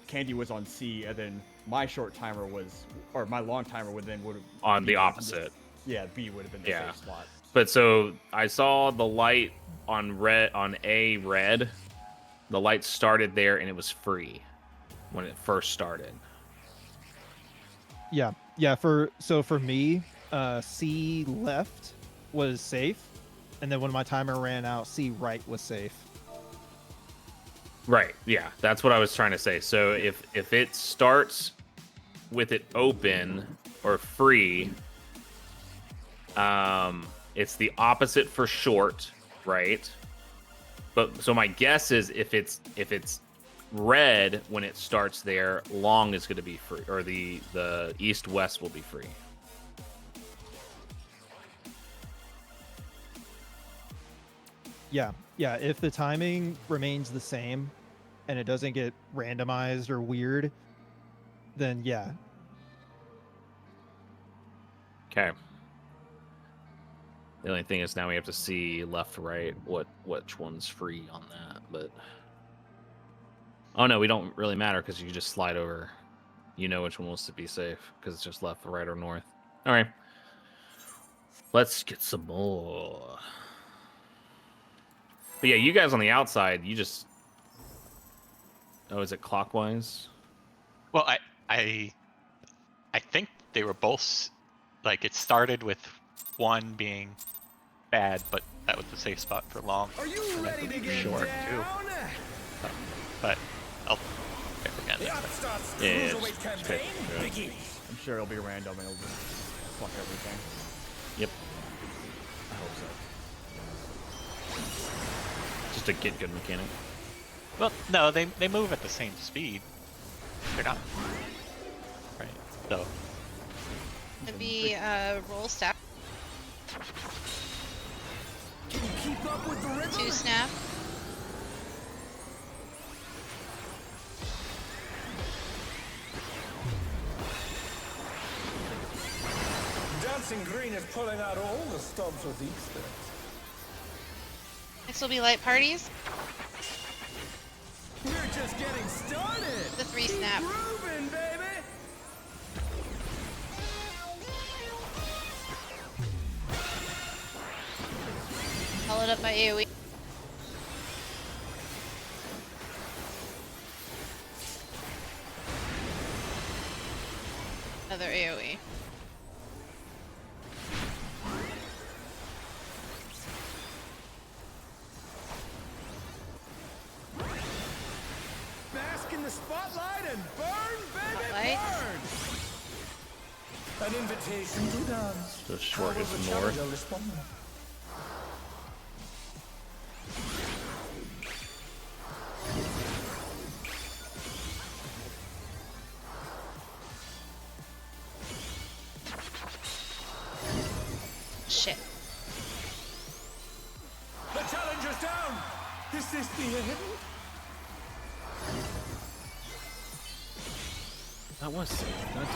Candy was on C, and then my short timer was, or my long timer would then would have On the opposite. Yeah, B would have been the Yeah. safe slot. But so I saw the light on red on A red. The light started there and it was free when it first started. Yeah. For me, C left was safe, and then when my timer ran out, C right was safe. Right. Yeah, that's what I was trying to say. So if it starts with it open or free, it's the opposite for short, right? But so my guess is if it's red when it starts there, long is going to be free, or the east west will be free. Yeah. If the timing remains the same, and it doesn't get randomized or weird, then yeah. Okay. The only thing is now we have to see left, right, which one's free on that. But oh no, we don't really matter because you just slide over. You know which one wants to be safe because it's just left, right, or north. All right. Let's get some more. But yeah, you guys on the outside, you just. Oh, is it clockwise? Well, I think they were both like it started with one being bad, but that was the safe spot for long. Are you and I ready to believe get short down? too. But I'll check again. The next time. Upstart's Yeah, cruiserweight just campaign check. begins. I'm sure it'll be random and it'll just fuck everything. Yep. I hope so. Just a get good mechanic. Well, no, they move at the same speed. They're not. Right. So It'd be roll stack. Can you keep up with the rhythm? 2 snap. Dancing Green is pulling out all the stops with these things. Next will be light parties. We're just getting started. The 3 snap. Grooving, baby. Followed up by AoE. Another AoE. Bask in the spotlight and burn, baby, Spotlight. burn. An invitation to dance. The short How will is the north. challenger respond? Fear hidden? That was safe. That's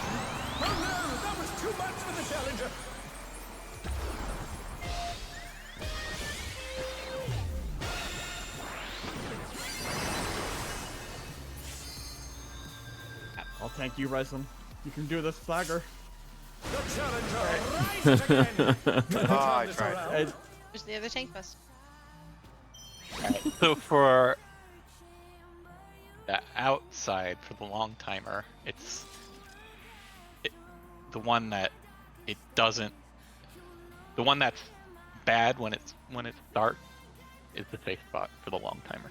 Oh no, that was too much for the challenger. I'll tank you, Ryzen. You can do this, Flagger. The challenger rises again. Can we Oh, turn I this tried. around? There's the other tank bus. So for the outside, for the long timer, it's the one that it doesn't. The one that's bad when it starts is the safe spot for the long timer.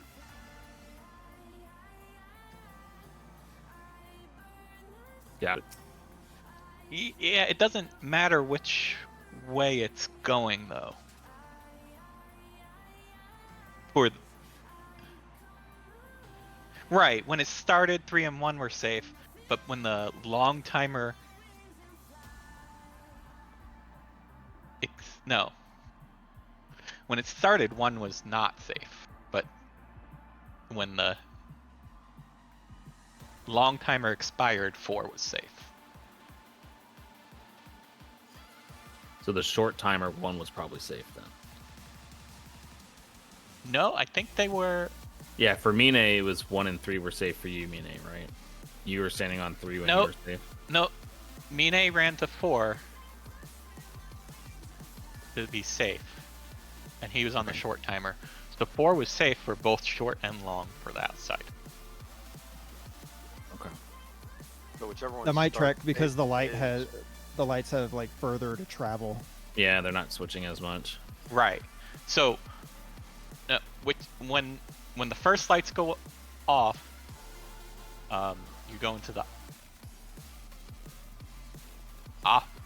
yeah. Yeah, it doesn't matter which way it's going though. Right, when it started, 3 and 1 were safe, but when the long timer, no, when it started, 1 was not safe, but when the long timer expired, 4 was safe. So the short timer 1 was probably safe then. No, I think they were. Yeah, for Mine, it was 1 and 3 were safe for you, Mine, right? You were standing on 3 when you Nope. were safe. No, Mine ran to 4 to be safe, and he was on the short timer. So 4 was safe for both short and long for the outside. Okay. So whichever one That might starts track because the light is- has the lights have like further to travel. Yeah, they're not switching as much. Right. So, when the first lights go off, you go into the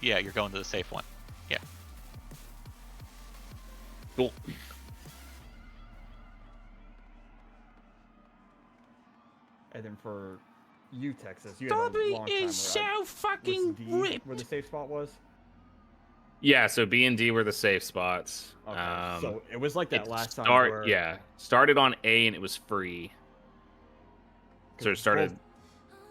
yeah, you're going to the safe one. Yeah. Cool. And then for you, Texas, you had a Dobby long timer. is so fucking D ripped. where the safe spot was? Yeah, so B and D were the safe spots. Okay, so it was like that it last time start- where... Yeah, started on A and it was free. So it started.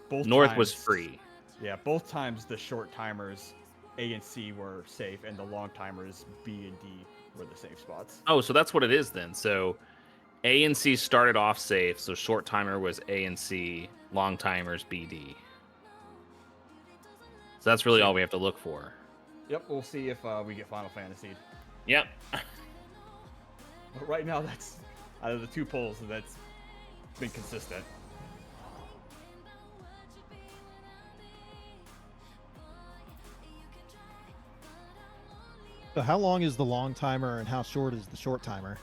Both North was times- free. Yeah, both times the short timers A and C were safe, and the long timers B and D were the safe spots. Oh, so that's what it is then. So A and C started off safe. So short timer was A and C, long timers BD. So that's really all we have to look for. Yep, we'll see if we get Final Fantasy. Yep. But right now, that's out of the 2 polls, that's been consistent. So how long is the long timer and how short is the short timer?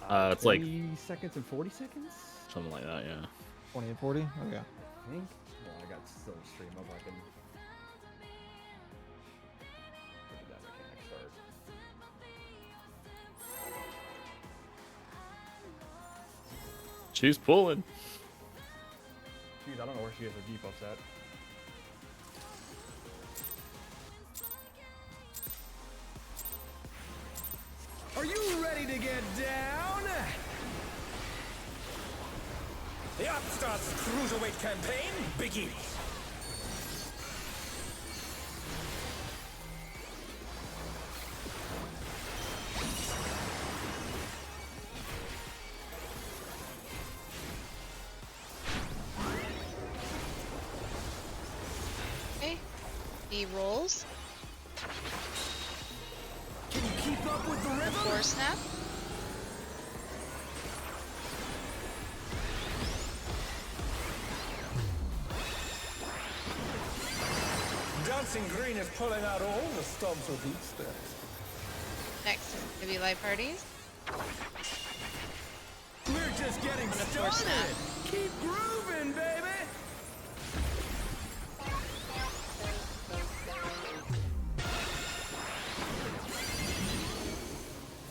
It's like 20 seconds and 40 seconds? something like that. Yeah. 20 and 40? Okay. I think. Well, I got still stream up. I can. Look at that mechanic start. She's pulling. Jeez, I don't know where she has her debuffs at. Are you ready to get down? The Upstart's Cruiserweight campaign begins. Okay. He rolls. Can you keep up with the rhythm? Four snap. Dancing Green is pulling out all the stops of heat stairs. Next is gonna be live parties. We're just getting On a four snap. started. Keep grooving, baby.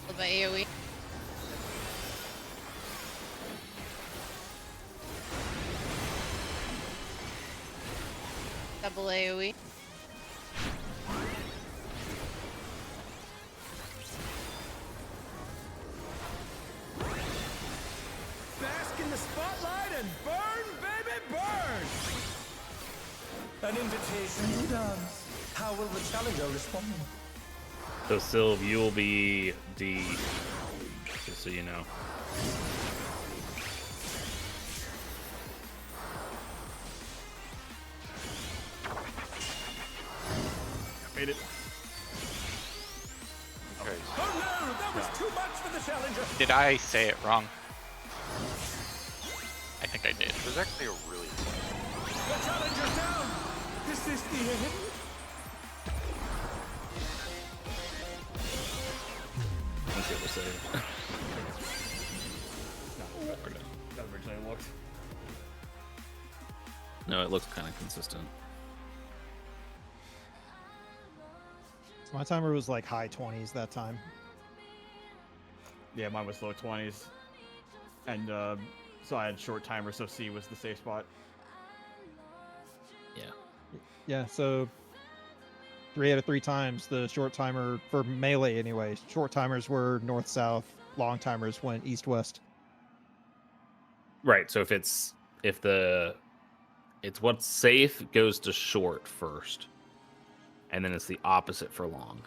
Followed by AoE. Double AoE. and burn, baby, burn! An invitation to dance. How will the challenger respond? So Sylv, you'll be D, just so you know. Made it. Okay. Oh no, that was too much for the challenger. Did I say it wrong? I think I did. It was actually a really The challenger's down. Is this the end? Let's see what we'll say. That originally looked. No, it looks kind of consistent. My timer was like high 20s that time. Yeah, mine was low 20s. And so I had short timer, so C was the safe spot. Yeah. Yeah, so 3 out of 3 times the short timer for melee anyway. Short timers were north south, long timers went east west. Right. So it's what's safe goes to short first, and then it's the opposite for long.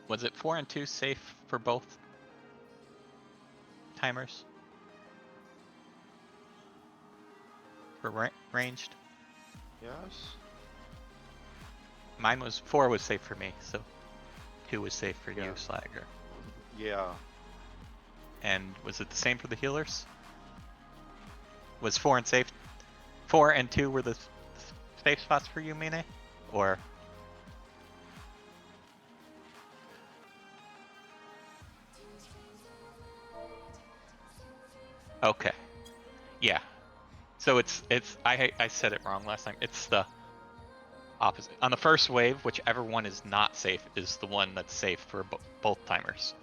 Was it 4 and 2 safe for both timers? For ranged? yes. Mine was 4 was safe for me, so 2 was safe for Yeah. you, Slagger. Yeah. And was it the same for the healers? Was 4 and safe? 4 and 2 were the safe spots for you, Mine? Or okay, yeah. So it's I said it wrong last time. It's the opposite. On the first wave, whichever one is not safe is the one that's safe for both timers.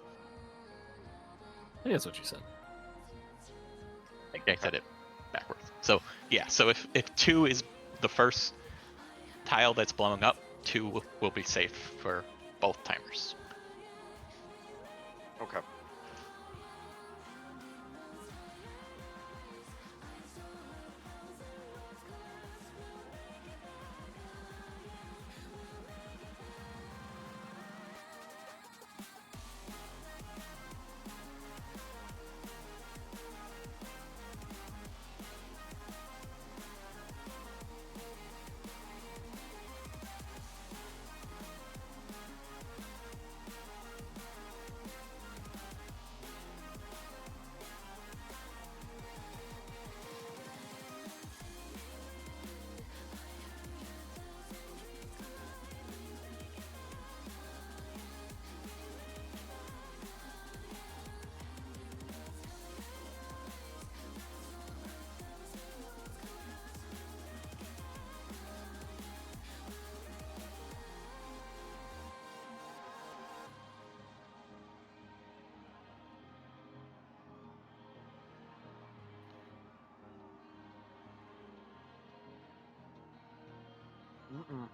I think that's what you said. I think I said it backwards. So yeah, so if 2 is the first tile that's blowing up, 2 will be safe for both timers. Okay. Mm-mm.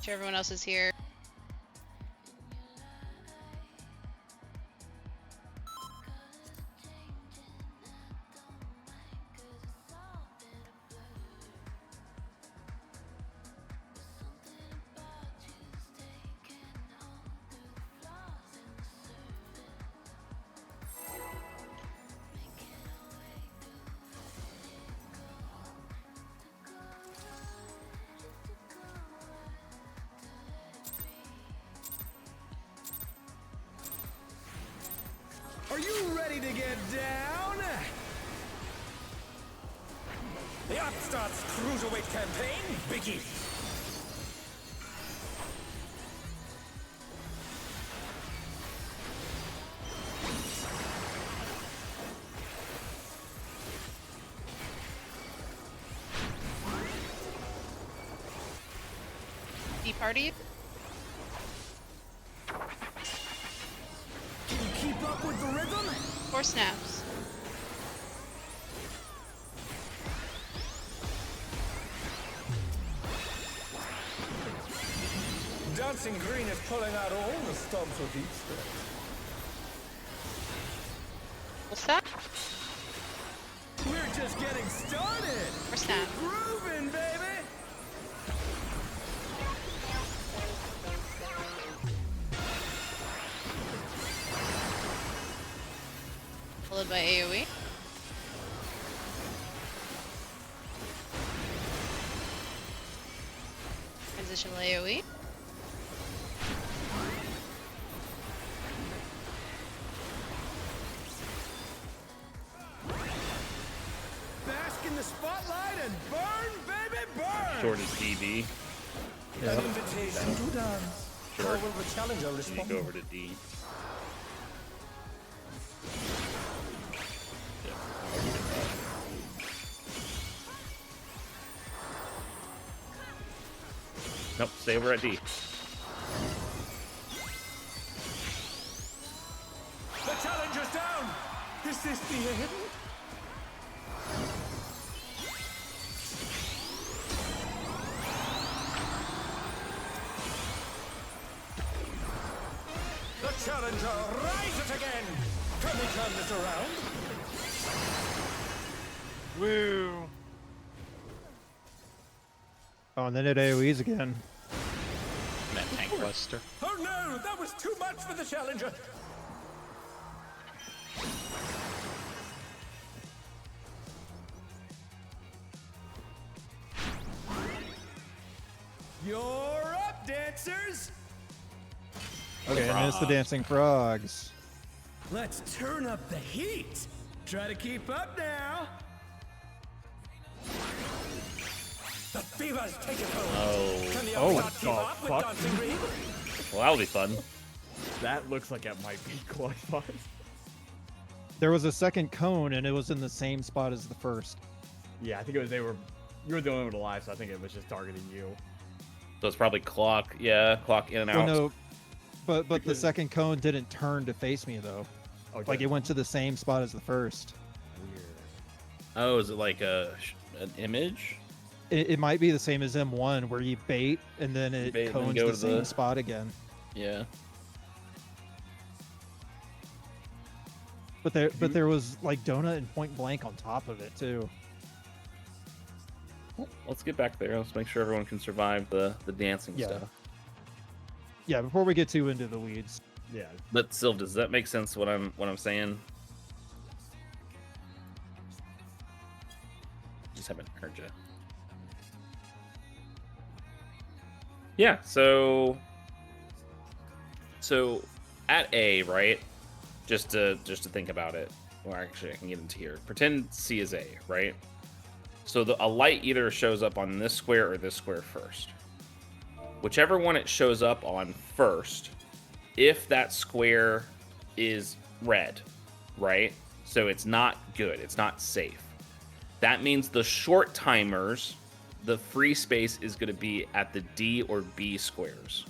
Sure, everyone else is here. Are you ready to get down? The Upstarts Cruiserweight campaign begins. D party. Can you keep up with the rhythm? 4 snaps. Dancing Green is pulling out all the stops with each step. What's that? We're just getting started. 4 snap. Grooving, baby. Followed by AoE. Transitional AoE. Bask in the spotlight and burn, baby, burn. Short is DB. An invitation to dance. How Short. will the challenger And you respond? go over to D. Nope, stay over at D. The challenger's down. Is this the end? The challenger rises again. Can we turn this around? Woo! Oh, and then it AoEs again. And then Tank Buster. Oh no, that was too much for the challenger. You're up, dancers. Okay, and it's the dancing frogs. Let's turn up the heat. Try to keep up now. The fever's taking hold. Oh, Can the Oh, Upstart keep oh, up with fuck. Dancing Green? well, that'll be fun. That looks like it might be qualified. There was a second cone, and it was in the same spot as the first. Yeah, I think it was you were the only one alive, so I think it was just targeting you. So it's probably clock. Yeah, clock in and Well, out. no, but the Because- second cone didn't turn to face me though. Oh, Like it went to the same spot as the first. weird. Oh, is it like an image? It might be the same as M1 where you bait and then it Bait and then cones go the to same the- spot again. Yeah. But there was like donut and point blank on top of it too. Let's get back there. Let's make sure everyone can survive the dancing Yeah. stuff. Yeah, before we get too into the weeds. Yeah. But Sylv, does that make sense? What I'm saying? Just haven't heard you. Yeah. So at A, right? Just to think about it. Well, actually, I can get into here. Pretend C is A, right? So a light either shows up on this square or this square first. Whichever one it shows up on first, if that square is red, right? So it's not good, it's not safe. That means the short timers, the free space is going to be at the D or B squares.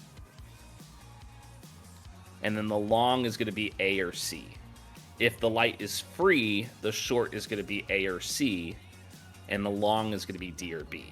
And then the long is going to be A or C. If the light is free, the short is going to be A or C, and the long is going to be D or B.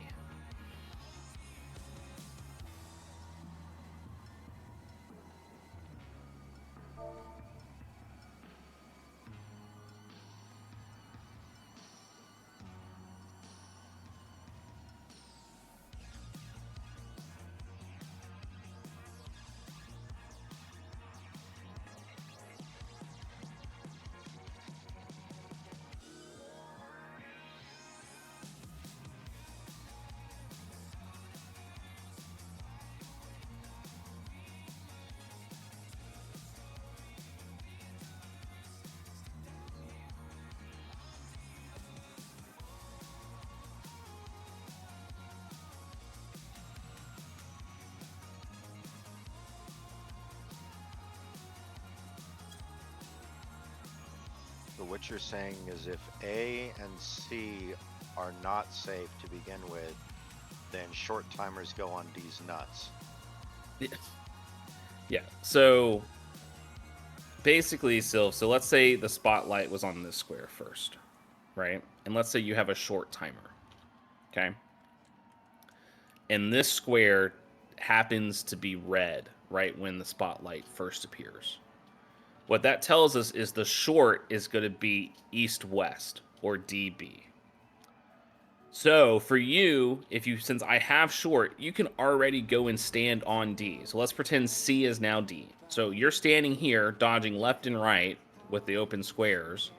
So what you're saying is if A and C are not safe to begin with, then short timers go on D's nuts. Yeah. So basically, so let's say the spotlight was on this square first, right? And let's say you have a short timer, okay? And this square happens to be red right when the spotlight first appears. What that tells us is the short is going to be east-west, or DB. So for you, since I have short, you can already go and stand on D. So let's pretend C is now D. So you're standing here, dodging left and right with the open squares.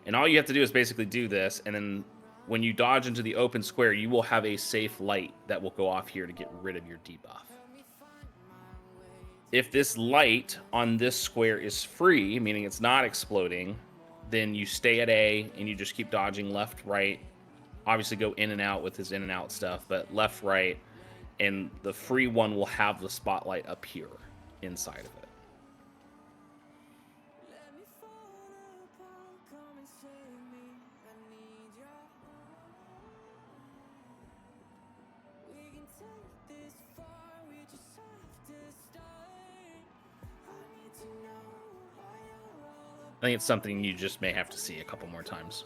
And all you have to do is basically do this, and then when you dodge into the open square, you will have a safe light that will go off here to get rid of your debuff. If this light on this square is free, meaning it's not exploding, then you stay at A and you just keep dodging left, right. Obviously go in and out with his in and out stuff, but left, right, and the free one will have the spotlight up here inside of it. I think it's something you just may have to see a couple more times.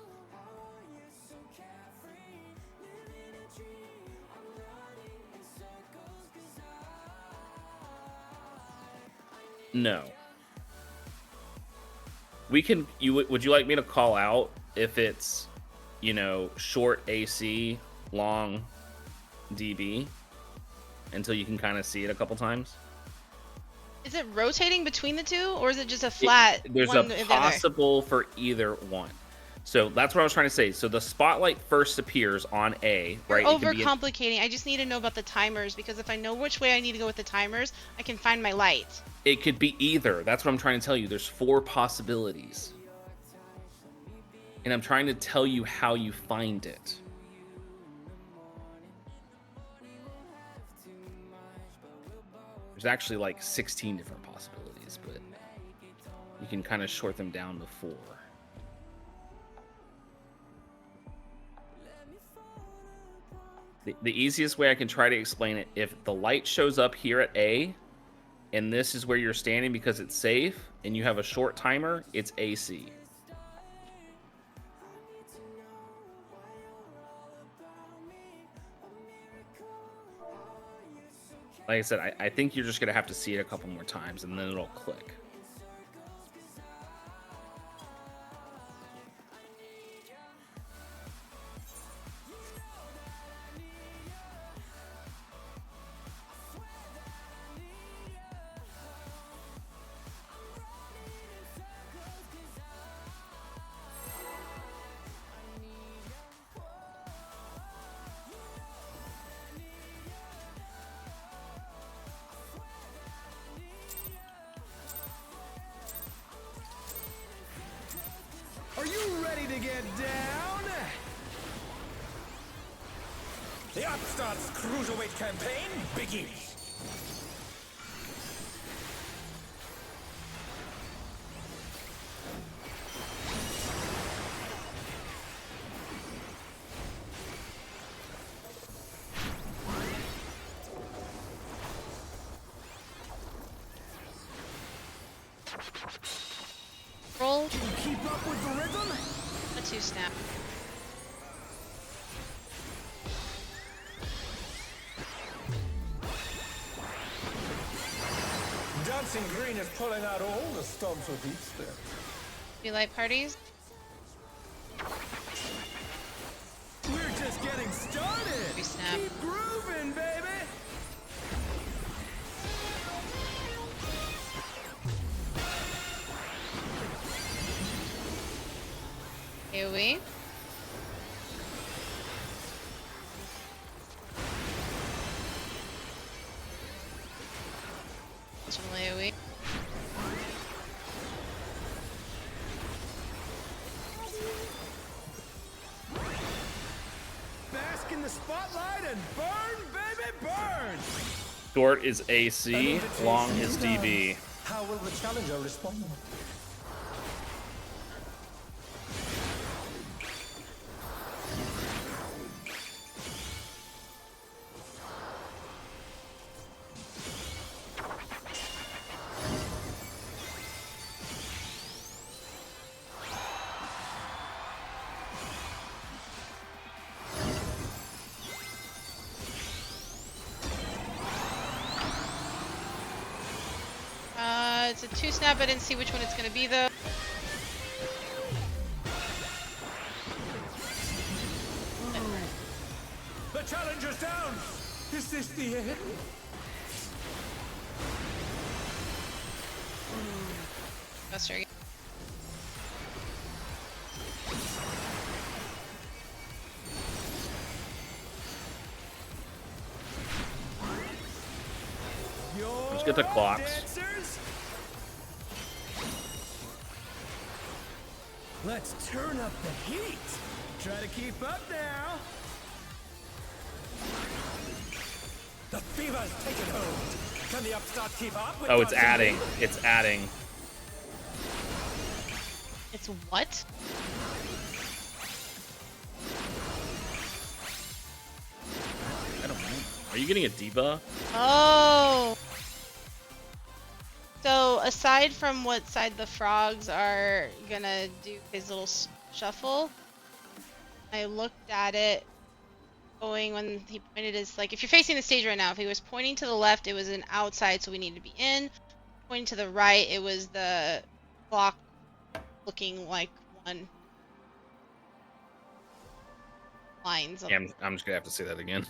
No. We can. Would you like me to call out if it's, short AC, long DB, until you can kind of see it a couple times? Is it rotating between the two, or is it just a flat? There's one a possible for either one. So that's what I was trying to say. So the spotlight first appears on A, right? You're overcomplicating. I just need to know about the timers, because if I know which way I need to go with the timers, I can find my light. It could be either. That's what I'm trying to tell you. There's 4 possibilities. And I'm trying to tell you how you find it. There's actually like 16 different possibilities, but you can kind of short them down to 4. The easiest way I can try to explain it, if the light shows up here at A, and this is where you're standing because it's safe, and you have a short timer, it's AC. Like I said, I think you're just going to have to see it a couple more times, and then it'll click. Are you ready to get down? The Upstart's Cruiserweight campaign begins. Roll Can you keep up with the rhythm? a 2 snap. Dancing Green is pulling out all the stops with each step. Do you like parties? We're just getting started. 3 snap. Keep grooving, baby. AoE. Additional AoE. Bask in the spotlight and burn, baby, burn. Short is AC, long is DB. How will the challenger respond? two snap. I didn't see which one it's gonna be though. The challenger's down! Is this the end? Buster again. Let's get the clocks. Dancers? Let's turn up the heat. Try to keep up now. The fever's taken hold. Can the upstart keep up with Oh, it's Dodging? adding. It's adding. It's what? I don't know. Are you getting a debuff? Oh. So aside from what side the frogs are gonna do his little shuffle, I looked at it going when he pointed his, like, if you're facing the stage right now, if he was pointing to the left, it was an outside, so we need to be in. Pointing to the right, it was the clock looking like one. Lines. Yeah, I'm just gonna have to say that again.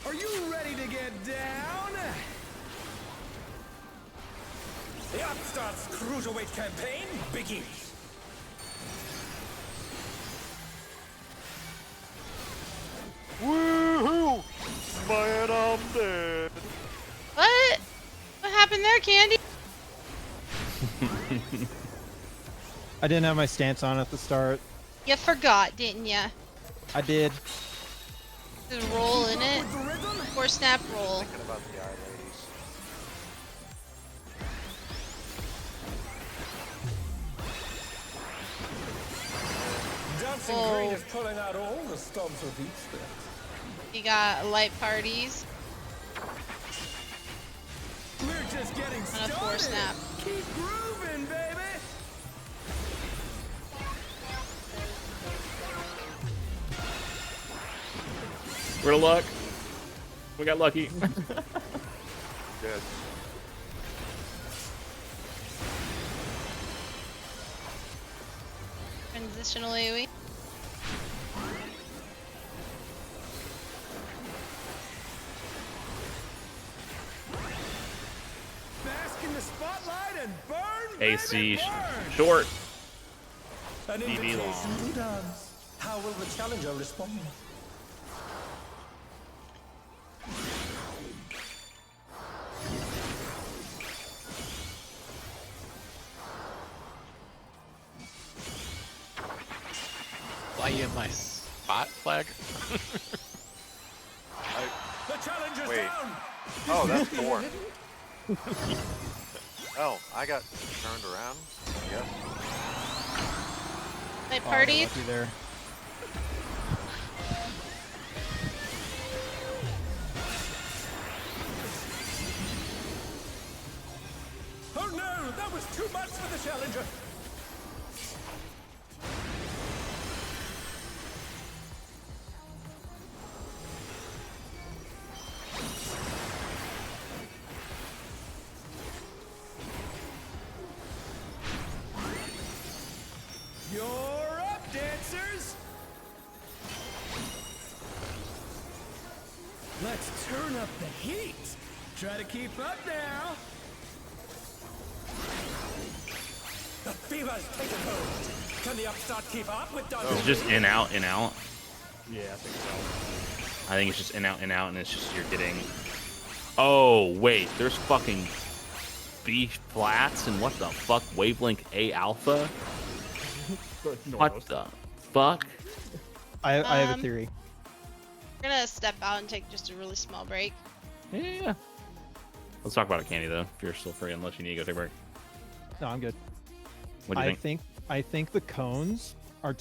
Are you ready to get down? The Upstart's Cruiserweight campaign begins. Woohoo! Man, I'm dead. What? What happened there, Candy? I didn't have my stance on at the start. You forgot, didn't ya? I did. Just roll in it. With the rhythm? Or snap roll. Thinking about the eye ladies. Dancing Oh. Green is pulling out all the stops of each step. You got light parties We're just getting on a started. 4 snap. Keep grooving, baby. We're to luck. We got lucky. Good. Transitional AoE. Bask in the spotlight and burn, AC baby, burn. short. An BB invitation long. to dance. How will the challenger respond? Why you in my spot flag? The challenger's Wait. down. Oh, that's Thor. Oh, I got turned around. Yes. Light Oh, parties. lucky there. Oh no, that was too much for the challenger. You're up, dancers. Let's turn up the heat. Try to keep up now. The fever's taken hold. Can the upstart keep up with Dodging? It's just in out, in out. Yeah, I think so. I think it's just in out, and it's just you're getting. Oh wait, there's fucking B flats and what the fuck? Wavelength A alpha? What the fuck? I have a Um, theory. We're gonna step out and take just a really small break. Yeah. Let's talk about it, Candy, though. If you're still free, unless you need to go take a break. No, I'm good. What do you I think? I think the cones are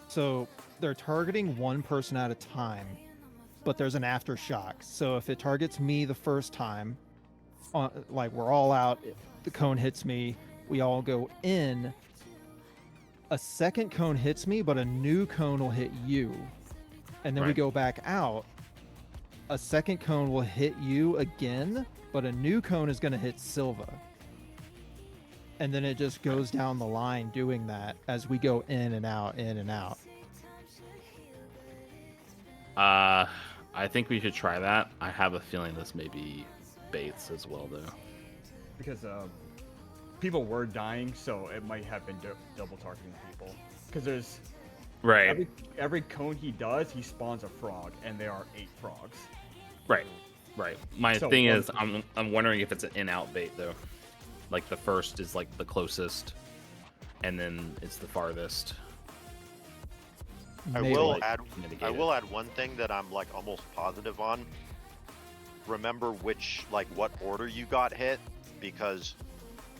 so they're targeting one person at a time, but there's an aftershock. So if it targets me the first time, like we're all out, the cone hits me, we all go in. A second cone hits me, but a new cone will hit you, and then we Right. go back out. A second cone will hit you again, but a new cone is going to hit Silva. And then it just goes down the line doing that as we go in and out, in and out. I think we should try that. I have a feeling this may be Bates as well, though. Because people were dying, so it might have been double targeting people. Because there's Right. every cone he does, he spawns a frog, and there are 8 frogs. Right. Right. My So thing one- is, I'm wondering if it's an in-out bait though. Like the first is like the closest, and then it's the farthest. I Maybe. will like, add. mitigate I it. will add one thing that I'm like almost positive on. Remember what order you got hit, because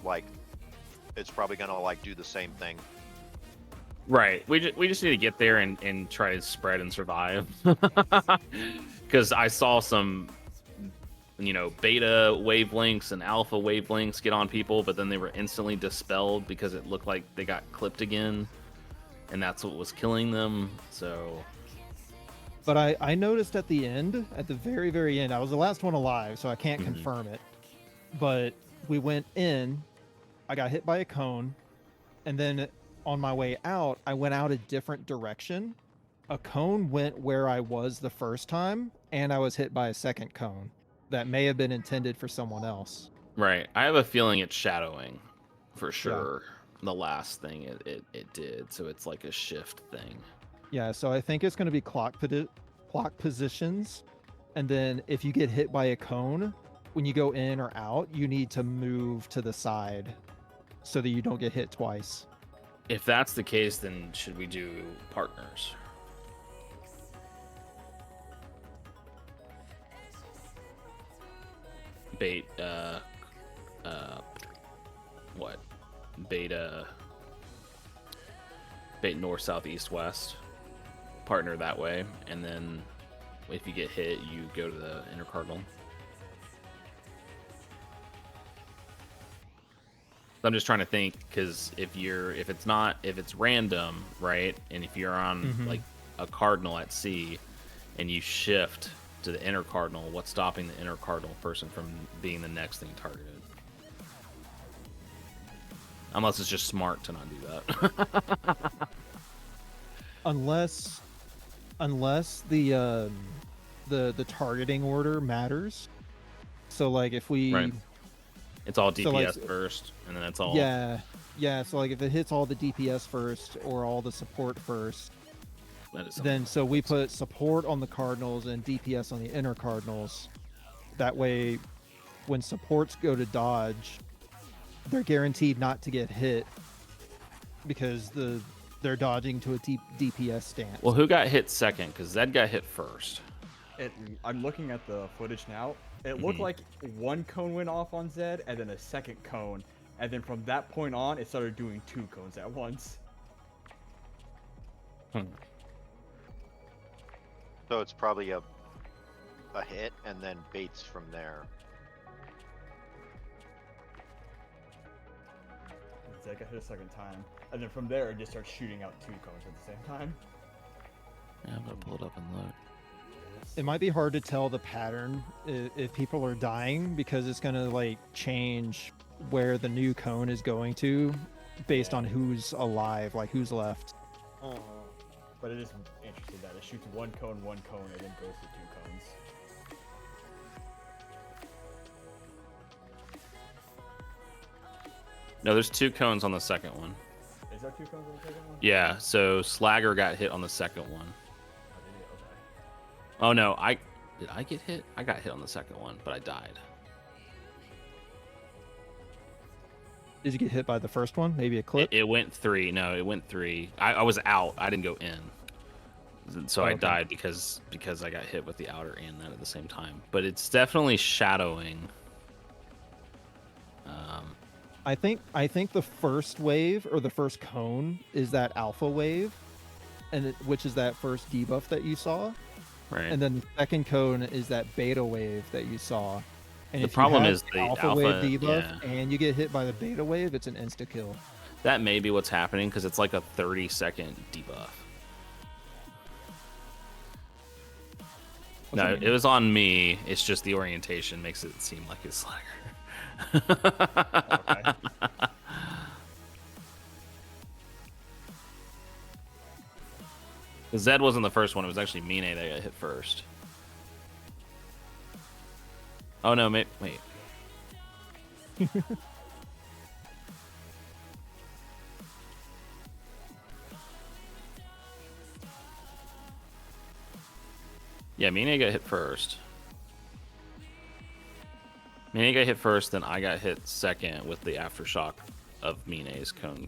like it's probably gonna like do the same thing. Right. We just need to get there and try to spread and survive. Because I saw some, beta wavelengths and alpha wavelengths get on people, but then they were instantly dispelled because it looked like they got clipped again, and that's what was killing them. So But I noticed at the end, at the very, very end, I was the last one alive, so I can't Mhm. confirm it. But we went in, I got hit by a cone, and then on my way out, I went out a different direction. A cone went where I was the first time, and I was hit by a second cone that may have been intended for someone else. right, I have a feeling it's shadowing, for sure. The last thing it did, so it's like a shift thing. Yeah, so I think it's going to be clock positions, and then if you get hit by a cone, when you go in or out, you need to move to the side so that you don't get hit twice. If that's the case, then should we do partners? Bait, what? Beta, bait north, south, east, west. Partner that way, and then if you get hit, you go to the intercardinal. I'm just trying to think, because if it's random, right, and if you're on Mhm. like a cardinal at sea, and you shift to the intercardinal, what's stopping the intercardinal person from being the next thing targeted? Unless it's just smart to not do that. Unless the targeting order matters. So like if we Right. It's all So, like, DPS first, and then it's all yeah, so like if it hits all the DPS first or all the support first, that is something. then so we put support on the cardinals and DPS on the inner cardinals. That way, when supports go to dodge, they're guaranteed not to get hit because they're dodging to a DPS stance. Well, who got hit second? Because Zed got hit first. I'm looking at the footage now. It looked Mhm. like one cone went off on Zed, and then a second cone, and then from that point on, it started doing 2 cones at once. So it's probably a hit and then baits from there. Zed got hit a second time, and then from there, it just starts shooting out 2 cones at the same time. Yeah, I'm gonna pull it up and look. It might be hard to tell the pattern if people are dying because it's going to like change where the new cone is going to based on who's alive, like who's left. But it is interesting that it shoots one cone, and then goes to 2 cones. No, there's 2 cones on the second one. Is there 2 cones on the second one? Yeah, so Slagger got hit on the second one. Oh, did it? Okay. Oh no, did I get hit? I got hit on the second one, but I died. Did you get hit by the first one? Maybe a clip? It went 3. No, it went 3. I was out. I didn't go in. So I Okay. died because I got hit with the outer and that at the same time. But it's definitely shadowing. I think the first wave or the first cone is that alpha wave, which is that first debuff that you saw, Right. and then the second cone is that beta wave that you saw. And The if problem you have is the the alpha wave alpha- debuff yeah. and you get hit by the beta wave, it's an insta kill. That may be what's happening because it's like a 30-second debuff. What's No, that it mean? was on me. It's just the orientation makes it seem like it's slacker. Okay. Zed wasn't the first one. It was actually Mine that got hit first. Oh no, wait. Yeah, Mine got hit first. Mine got hit first, then I got hit second with the aftershock of Mine's cone.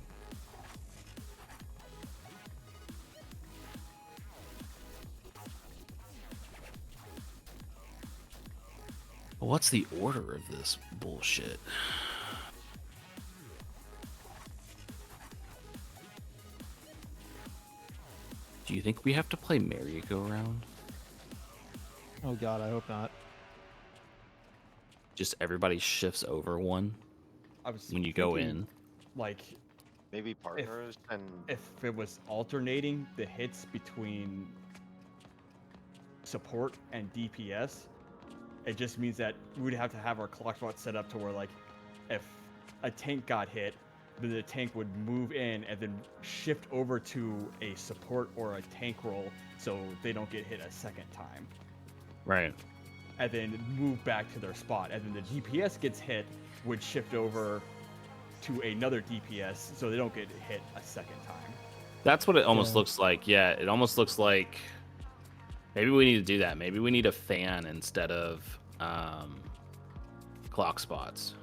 What's the order of this bullshit? Do you think we have to play merry-go-round? Oh god, I hope not. Just everybody shifts over one I was when you go thinking, in. like, Maybe partners and if it was alternating the hits between support and DPS, it just means that we would have to have our clock spot set up to where, like, if a tank got hit, then the tank would move in and then shift over to a support or a tank roll so they don't get hit a second time. Right. And then move back to their spot. And then the DPS gets hit, would shift over to another DPS so they don't get hit a second time. That's what it almost Yeah. looks like. Yeah, it almost looks like maybe we need to do that. Maybe we need a fan instead of clock spots.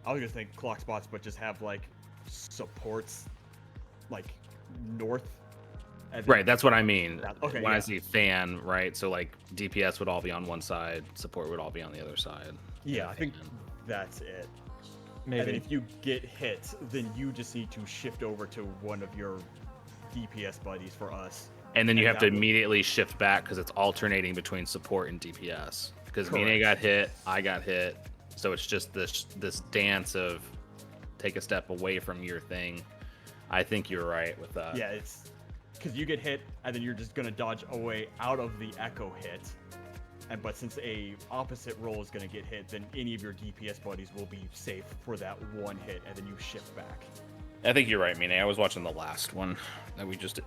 I was gonna think clock spots, but just have like supports like north. And then- Right, that's what I mean. Okay, when I yeah. see fan, right? So like DPS would all be on one side, support would all be on the other side. Yeah, and I think fan. that's it. Maybe. And then if you get hit, then you just need to shift over to one of your DPS buddies for us. And then you and have to that will- immediately shift back because it's alternating between support and DPS. Because Mine Correct. got hit, I got hit, so it's just this dance of take a step away from your thing. I think you're right with that. Yeah, it's because you get hit, and then you're just gonna dodge away out of the echo hit. And but since a opposite roll is gonna get hit, then any of your DPS buddies will be safe for that one hit, and then you shift back. I think you're right, Mine. I was watching the last one that we just did,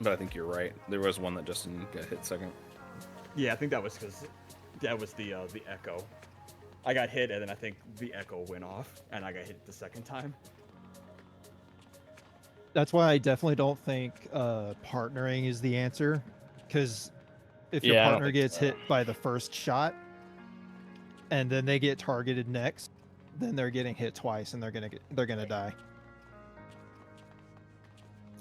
but I think you're right. There was one that Justin got hit second. Yeah, I think that was because that was the echo. I got hit, and then I think the echo went off, and I got hit the second time. That's why I definitely don't think partnering is the answer, because if your Yeah, I don't partner think gets so. hit by the first shot and then they get targeted next, then they're getting hit twice and they're gonna die.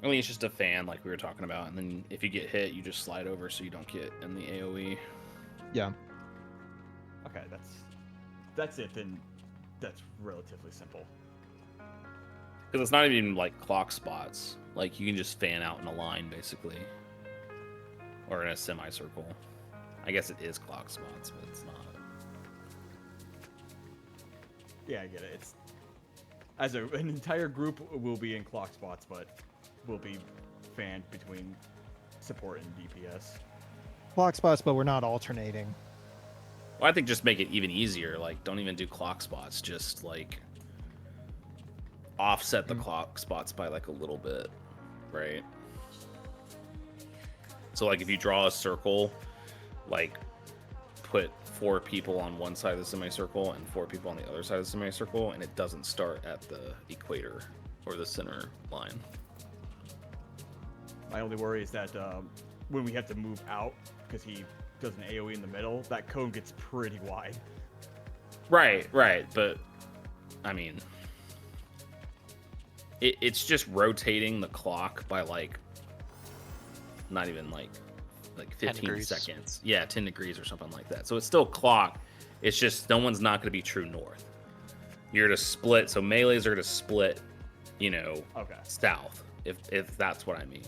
I mean, it's just a fan, like we were talking about, and then if you get hit, you just slide over so you don't get in the AOE. Yeah. Okay, that's it. Then that's relatively simple. Because it's not even like clock spots. Like you can just fan out in a line, basically, or in a semicircle. I guess it is clock spots, but it's not. Yeah, I get it. It's an entire group will be in clock spots, but will be fanned between support and DPS. Clock spots, but we're not alternating. Well, I think just make it even easier. Like, don't even do clock spots. Just like offset the clock spots by like a little bit, right? So like if you draw a circle, like put 4 people on one side of the semicircle and 4 people on the other side of the semicircle, and it doesn't start at the equator or the center line. My only worry is that when we have to move out, because he does an AoE in the middle, that cone gets pretty wide. Right, but I mean, it's just rotating the clock by like not even like 10 15 degrees. seconds. Yeah, 10 degrees or something like that. So it's still clock. It's just no one's not going to be true north. You're to split, so melees are to split, you know, Okay. south. If that's what I mean,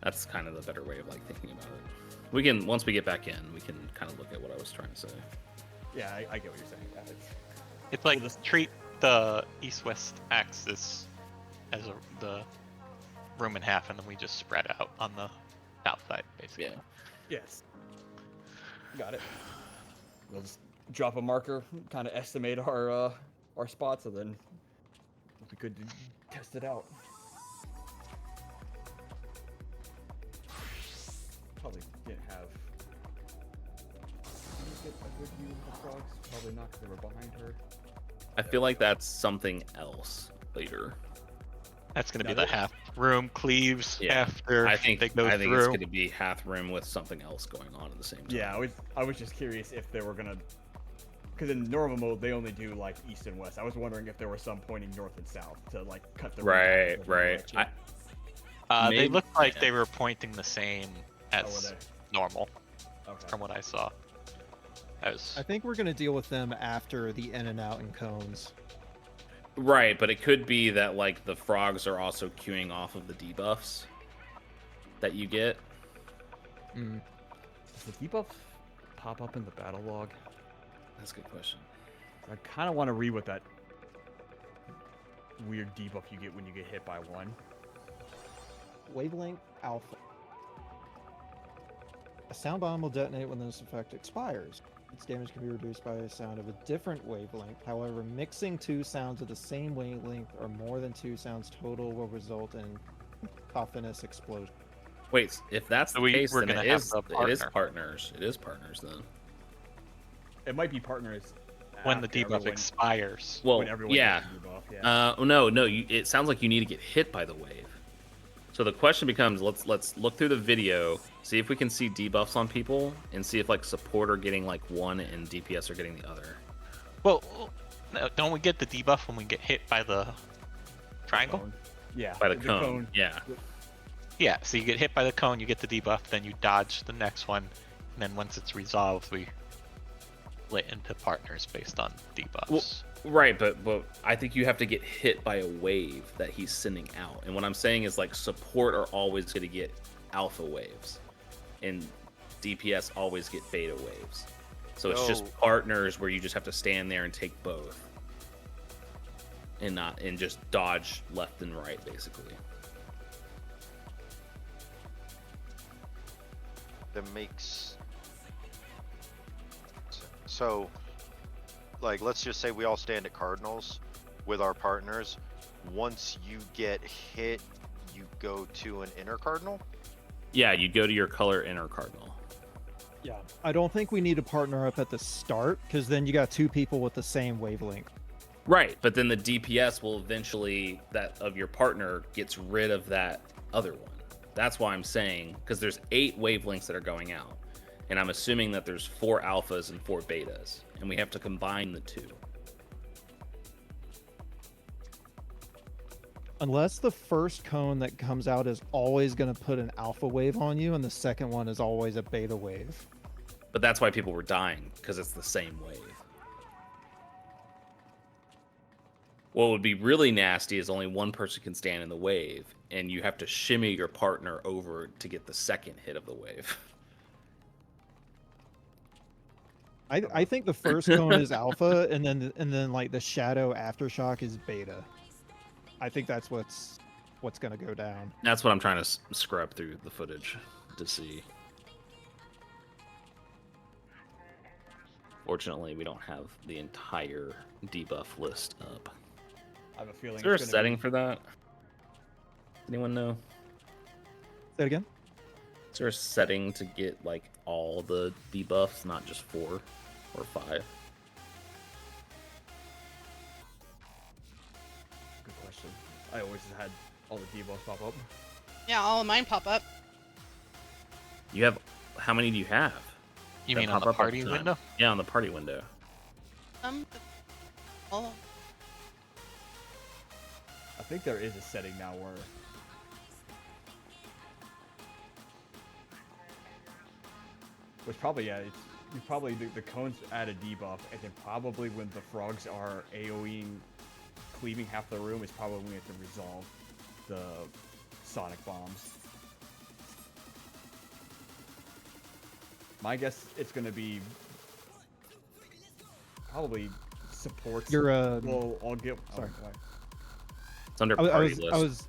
that's kind of the better way of like thinking about it. We can once we get back in, we can kind of look at what I was trying to say. Yeah, I get what you're saying. Yeah, It's like Well, this- treat the east-west axis as the room in half, and then we just spread out on the south side, basically. Yeah. yes. Got it. We'll just drop a marker, kind of estimate our spots, and then we'll be good to test it out. Probably didn't have. Did you get a good view of the frogs? Probably not, because they were behind her. I feel like that's something else later. That's gonna be Got the it. half room cleaves Yeah. after I think they go it's through. going to be half room with something else going on at the same time. Yeah, I was just curious if they were gonna, because in normal mode they only do like east and west. I was wondering if there was some pointing north and south to like cut the route out Right, in a different right. direction. They Maybe- looked like yeah. they were pointing the same Oh, were as they? normal, Okay. from what I saw. That was I think we're gonna deal with them after the in and out and cones. Right, but it could be that like the frogs are also queuing off of the debuffs that you get. Mm. Does the debuff pop up in the battle log? That's a good question. I kind of want to read what that weird debuff you get when you get hit by one. Wavelength Alpha. A sound bomb will detonate when this effect expires. Its damage can be reduced by a sound of a different wavelength. However, mixing two sounds of the same wavelength or more than two sounds total will result in cacophonous explosion. Wait, if that's So the case, we're then gonna it have is, the it is partner. partners. It is partners then. It might be partners when the after debuff everyone- expires. when Well, everyone yeah. gets the debuff. Yeah. No. It sounds like you need to get hit by the wave. So the question becomes: let's look through the video, see if we can see debuffs on people, and see if like support are getting like one and DPS are getting the other. Well, no, don't we get the debuff when we get hit by the triangle? Cone. Yeah. By the cone. Yeah. Yeah, so you get hit by the cone, you get the debuff, then you dodge the next one, and then once it's resolved, we split into partners based on debuffs. Well, right, but I think you have to get hit by a wave that he's sending out. And what I'm saying is like support are always going to get alpha waves, and DPS always get beta waves. So it's just No. partners where you just have to stand there and take both, and just dodge left and right basically. That makes so like let's just say we all stand at cardinals with our partners. Once you get hit, you go to an inner cardinal. Yeah, you go to your color inner cardinal. Yeah. I don't think we need to partner up at the start because then you got two people with the same wavelength. Right, but then the DPS will eventually, that of your partner gets rid of that other one. That's why I'm saying, because there's 8 wavelengths that are going out, and I'm assuming that there's 4 alphas and 4 betas, and we have to combine the 2. Unless the first cone that comes out is always going to put an alpha wave on you, and the second one is always a beta wave. But that's why people were dying, because it's the same wave. What would be really nasty is only one person can stand in the wave, and you have to shimmy your partner over to get the second hit of the wave. I think the first cone is alpha, and then like the shadow aftershock is beta. I think that's what's going to go down. That's what I'm trying to scrub through the footage to see. Fortunately, we don't have the entire debuff list up. I have a feeling. Is there a it's gonna setting be- for that? Anyone know? Say it again. Is there a setting to get like all the debuffs, not just 4 or 5? Good question. I always had all the debuffs pop up. Yeah, all of mine pop up. You have, how many do you have? You that mean on pop the up all party time? window? Yeah, on the party window. Oh, I think there is a setting now where which probably, yeah, it's you probably the cones add a debuff, and then probably when the frogs are AoEing, cleaving half the room is probably when we have to resolve the sonic bombs. My guess it's gonna be probably supports. You're Well, I'll get. sorry. It's under I party was, list. I was,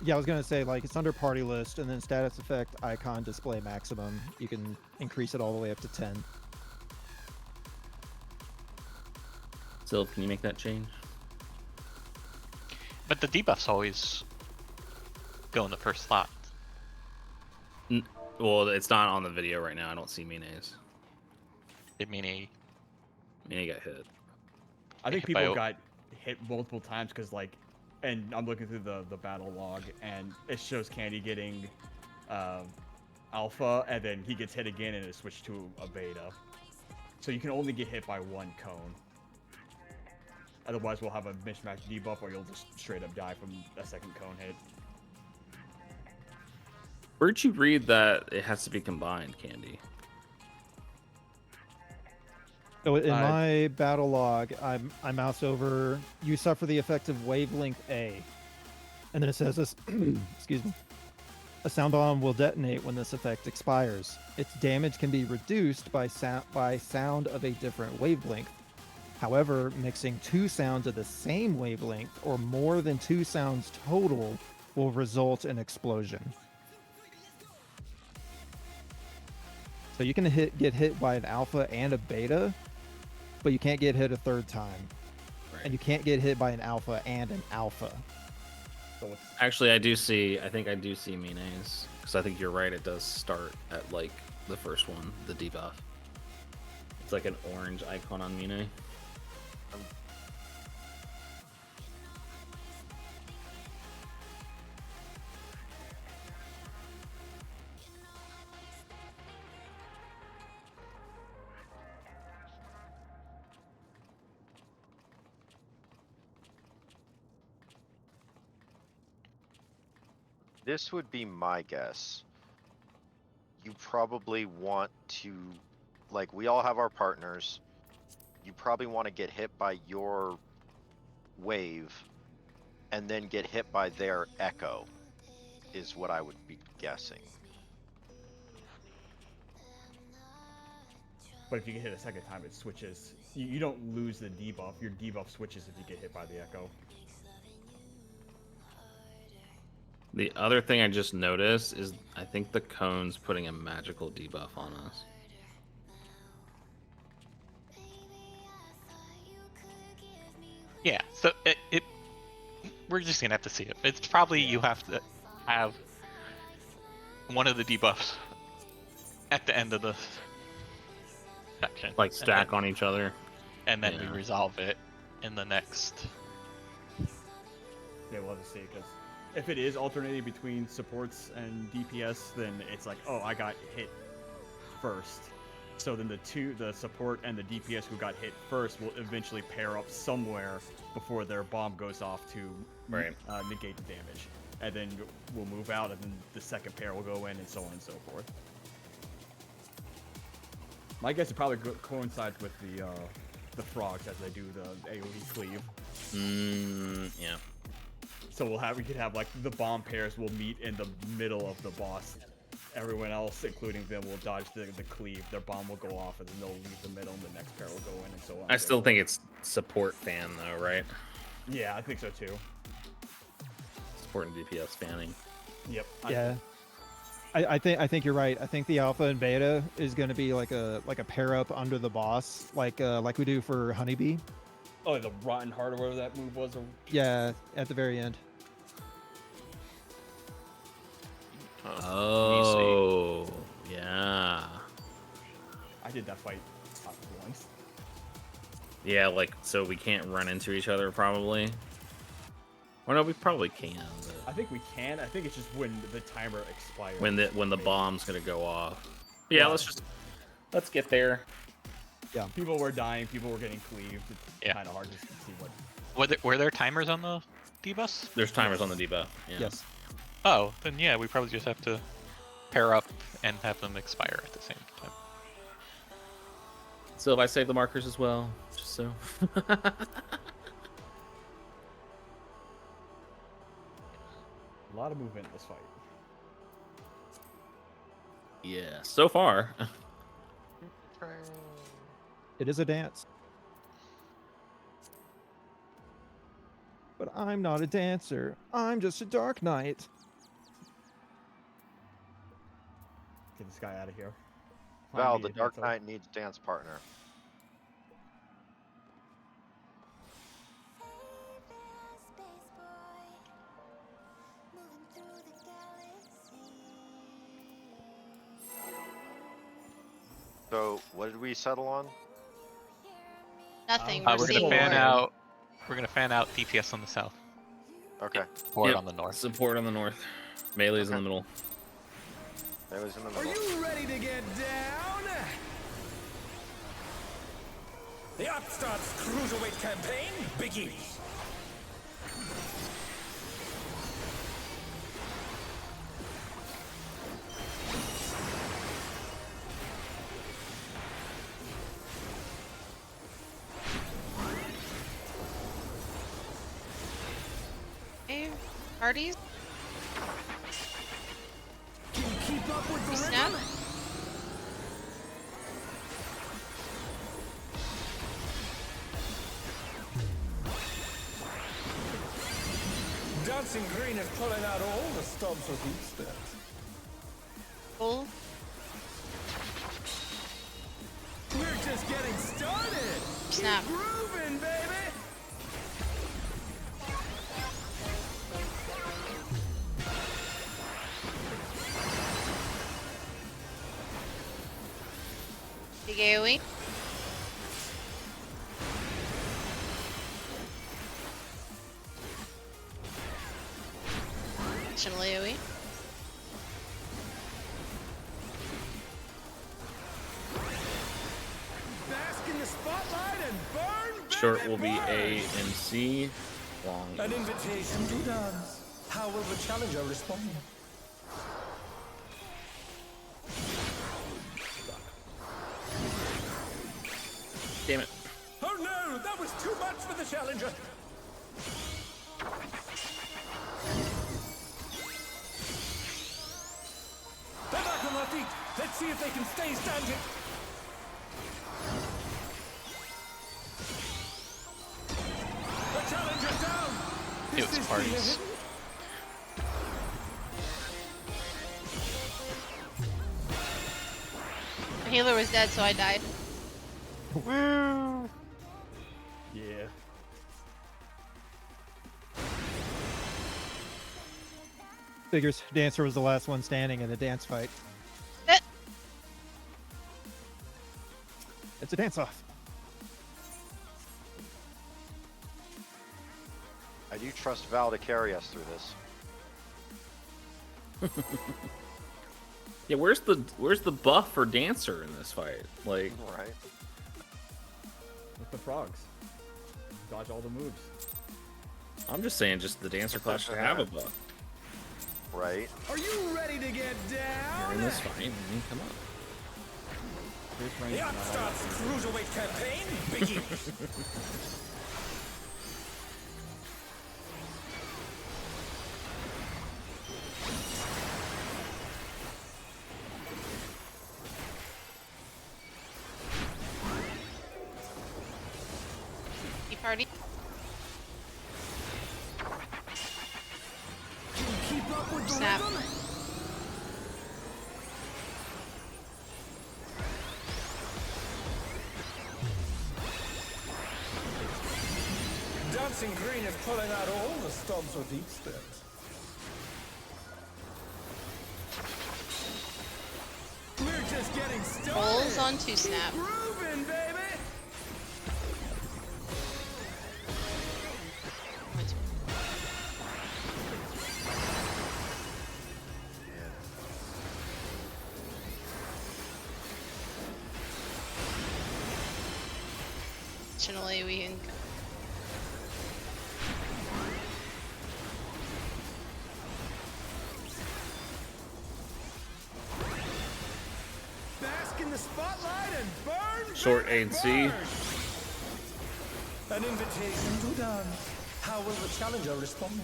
yeah, I was gonna say like it's under party list, and then status effect icon display maximum. You can increase it all the way up to 10. Sylv, can you make that change? But the debuffs always go in the first slot. Well, it's not on the video right now. I don't see Mine's. It mean Mine got hit. I think hit by people o- got hit multiple times because like, and I'm looking through the battle log, and it shows Candy getting alpha, and then he gets hit again, and it switched to a beta. So you can only get hit by one cone. Otherwise, we'll have a mismatch debuff, or you'll just straight up die from a second cone hit. Where'd you read that it has to be combined, Candy? So in Uh, my battle log, I mouse over. You suffer the effect of wavelength A, and then it says this. Excuse me. A sound bomb will detonate when this effect expires. Its damage can be reduced by sound of a different wavelength. However, mixing two sounds of the same wavelength or more than two sounds total will result in explosion. So you can get hit by an alpha and a beta, but you can't get hit a third time. Right. And you can't get hit by an alpha and an alpha. So it's, Actually, I think I do see Mine's. Because I think you're right, it does start at, like, the first one, the debuff. It's like an orange icon on Mine. This would be my guess. You probably want to, like, we all have our partners. You probably want to get hit by your wave and then get hit by their echo, is what I would be guessing. but if you get hit a second time, it switches. You don't lose the debuff. Your debuff switches if you get hit by the echo. The other thing I just noticed is I think the cone's putting a magical debuff on us. Yeah, so we're just gonna have to see it. It's probably you have to have one of the debuffs at the end of the section. Like stack on each other. And then Yeah. we resolve it in the next. Yeah, we'll have to see, because if it is alternating between supports and DPS, then it's like, oh, I got hit first. So then the support and the DPS who got hit first will eventually pair up somewhere before their bomb goes off to Right. negate the damage. And then we'll move out, and then the second pair will go in, and so on and so forth. My guess it probably coincides with the frogs as they do the AoE cleave. Yeah. So we could have like the bomb pairs will meet in the middle of the boss. Everyone else, including them, will dodge the cleave. Their bomb will go off, and then they'll leave the middle, and the next pair will go in, and so on. I still think it's support fan though, right? Yeah, I think so too. Support and DPS fanning. Yep. Yeah. I think you're right. I think the alpha and beta is going to be like a pair up under the boss, like we do for Honeybee. Oh, the Rotten Heart or whatever that move was. Or... Yeah, at the very end. Oh, yeah. I did that fight once. Yeah, like, so we can't run into each other probably. Or no, we probably can. I think we can. I think it's just when the timer expires. When the bomb's gonna go off. Yeah, let's get there. People were dying. People were getting cleaved. It's Yeah. kind of hard to see what. Were there timers on the debuffs? There's timers on the debuff. Yeah. Yes. Oh, then yeah, we probably just have to pair up and have them expire at the same time. So if I save the markers as well, just so. A lot of movement in this fight. Yeah, so far. It is a dance. But I'm not a dancer. I'm just a Dark Knight. Get this guy out of here. Val, Find me the a Dark dancer. Knight needs dance partner. So, what did we settle on? Nothing. Uh, We're We're gonna seeing fan more. out. We're gonna fan out DPS on the south. Okay, Support Yep, on the north. Support on the north. Melee's in Okay. the middle. that was in the Are middle. you ready to get down? The Upstarts Cruiserweight campaign begins. Okay. Parties. Can you keep up with the Snap. rhythm? Dancing Green is pulling out all the stops of each step. Pull. We're just getting started. Snap. Keep grooving, baby. Big AoE. Additional AoE. Bask in the spotlight and burn, baby, Short will be burn. A and C. Long. An invitation to dance. How will the challenger respond? Damn it. Oh no, that was too much for the challenger. They're back on their feet. Let's see if they can stay standing. The challenger's down. It was Is parties. the The healer was dead, so I died. Yeah. Figures Dancer was the last one standing in the dance fight. Eh. It's a dance off. I do trust Val to carry us through this. Yeah, where's the buff for Dancer in this fight? Like, Right. With the frogs. Dodge all the moves. I'm just saying, just the Dancer class should have a buff. Right. Are you ready to get down? You're in this fight. I mean, come on. Here's The range and all that. Upstarts Cruiserweight campaign begins. Tea party. Can you keep up with the Snap. rhythm? Dancing Green is pulling out all the stops with each step. We're just getting started. Pulls on two Keep snap. grooving, baby. Additionally, we can. Bask Bask in the spotlight and burn. Short baby, A and C. burn. An invitation to dance. How will the challenger respond?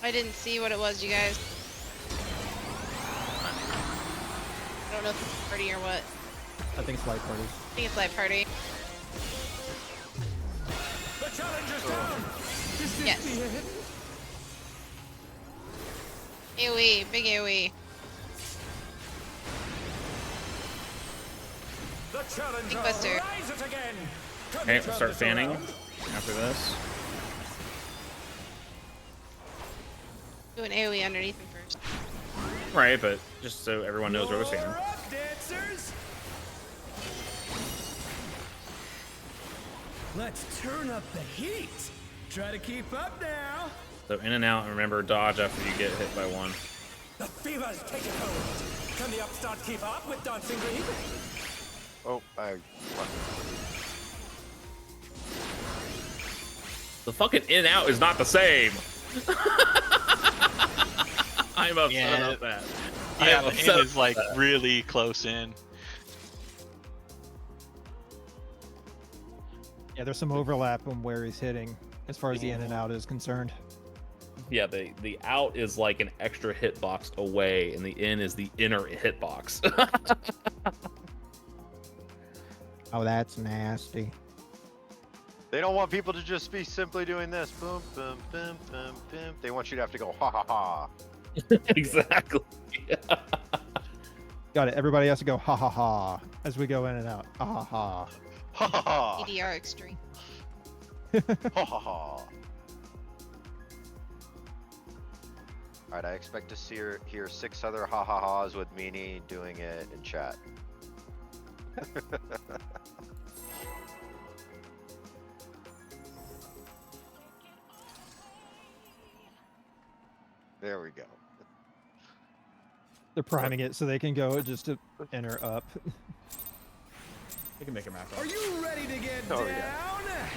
I didn't see what it was, you guys. I don't know if it's party or what. I think it's light parties. I think it's light party. The challenger's down. Is this Yes. the end? AoE, big AoE. The challenger Buster. rises again. Can Okay, you we'll turn start this fanning around? after this. Do an AoE underneath him first. Right, but just so everyone knows where we're You're standing. up, dancers. Let's turn up the heat. Try to keep up now. So in and out, and remember dodge after you get hit by one. The fever's taking hold. Can the upstart keep up with Dancing Green? Oh, The fucking in and out is not the same. I'm upset Yeah. about that. Yeah, I'm the upset in is like about that. really close in. Yeah, there's some overlap on where he's hitting as far as the in and out is concerned. Yeah, the out is like an extra hitbox away, and the in is the inner hitbox. Oh, that's nasty. They don't want people to just be simply doing this. Boom, boom, boom, boom, boom. They want you to have to go ha ha ha. Exactly. Got it. Everybody has to go ha ha ha as we go in and out. Ha ha ha. Ha ha ha. EDR extreme. Ha ha ha. Alright, I expect to hear 6 other ha ha ha's with Meanie doing it in chat. There we go. They're priming it so they can go just to enter up. You can make a map. Are you ready to get Oh, down? yeah.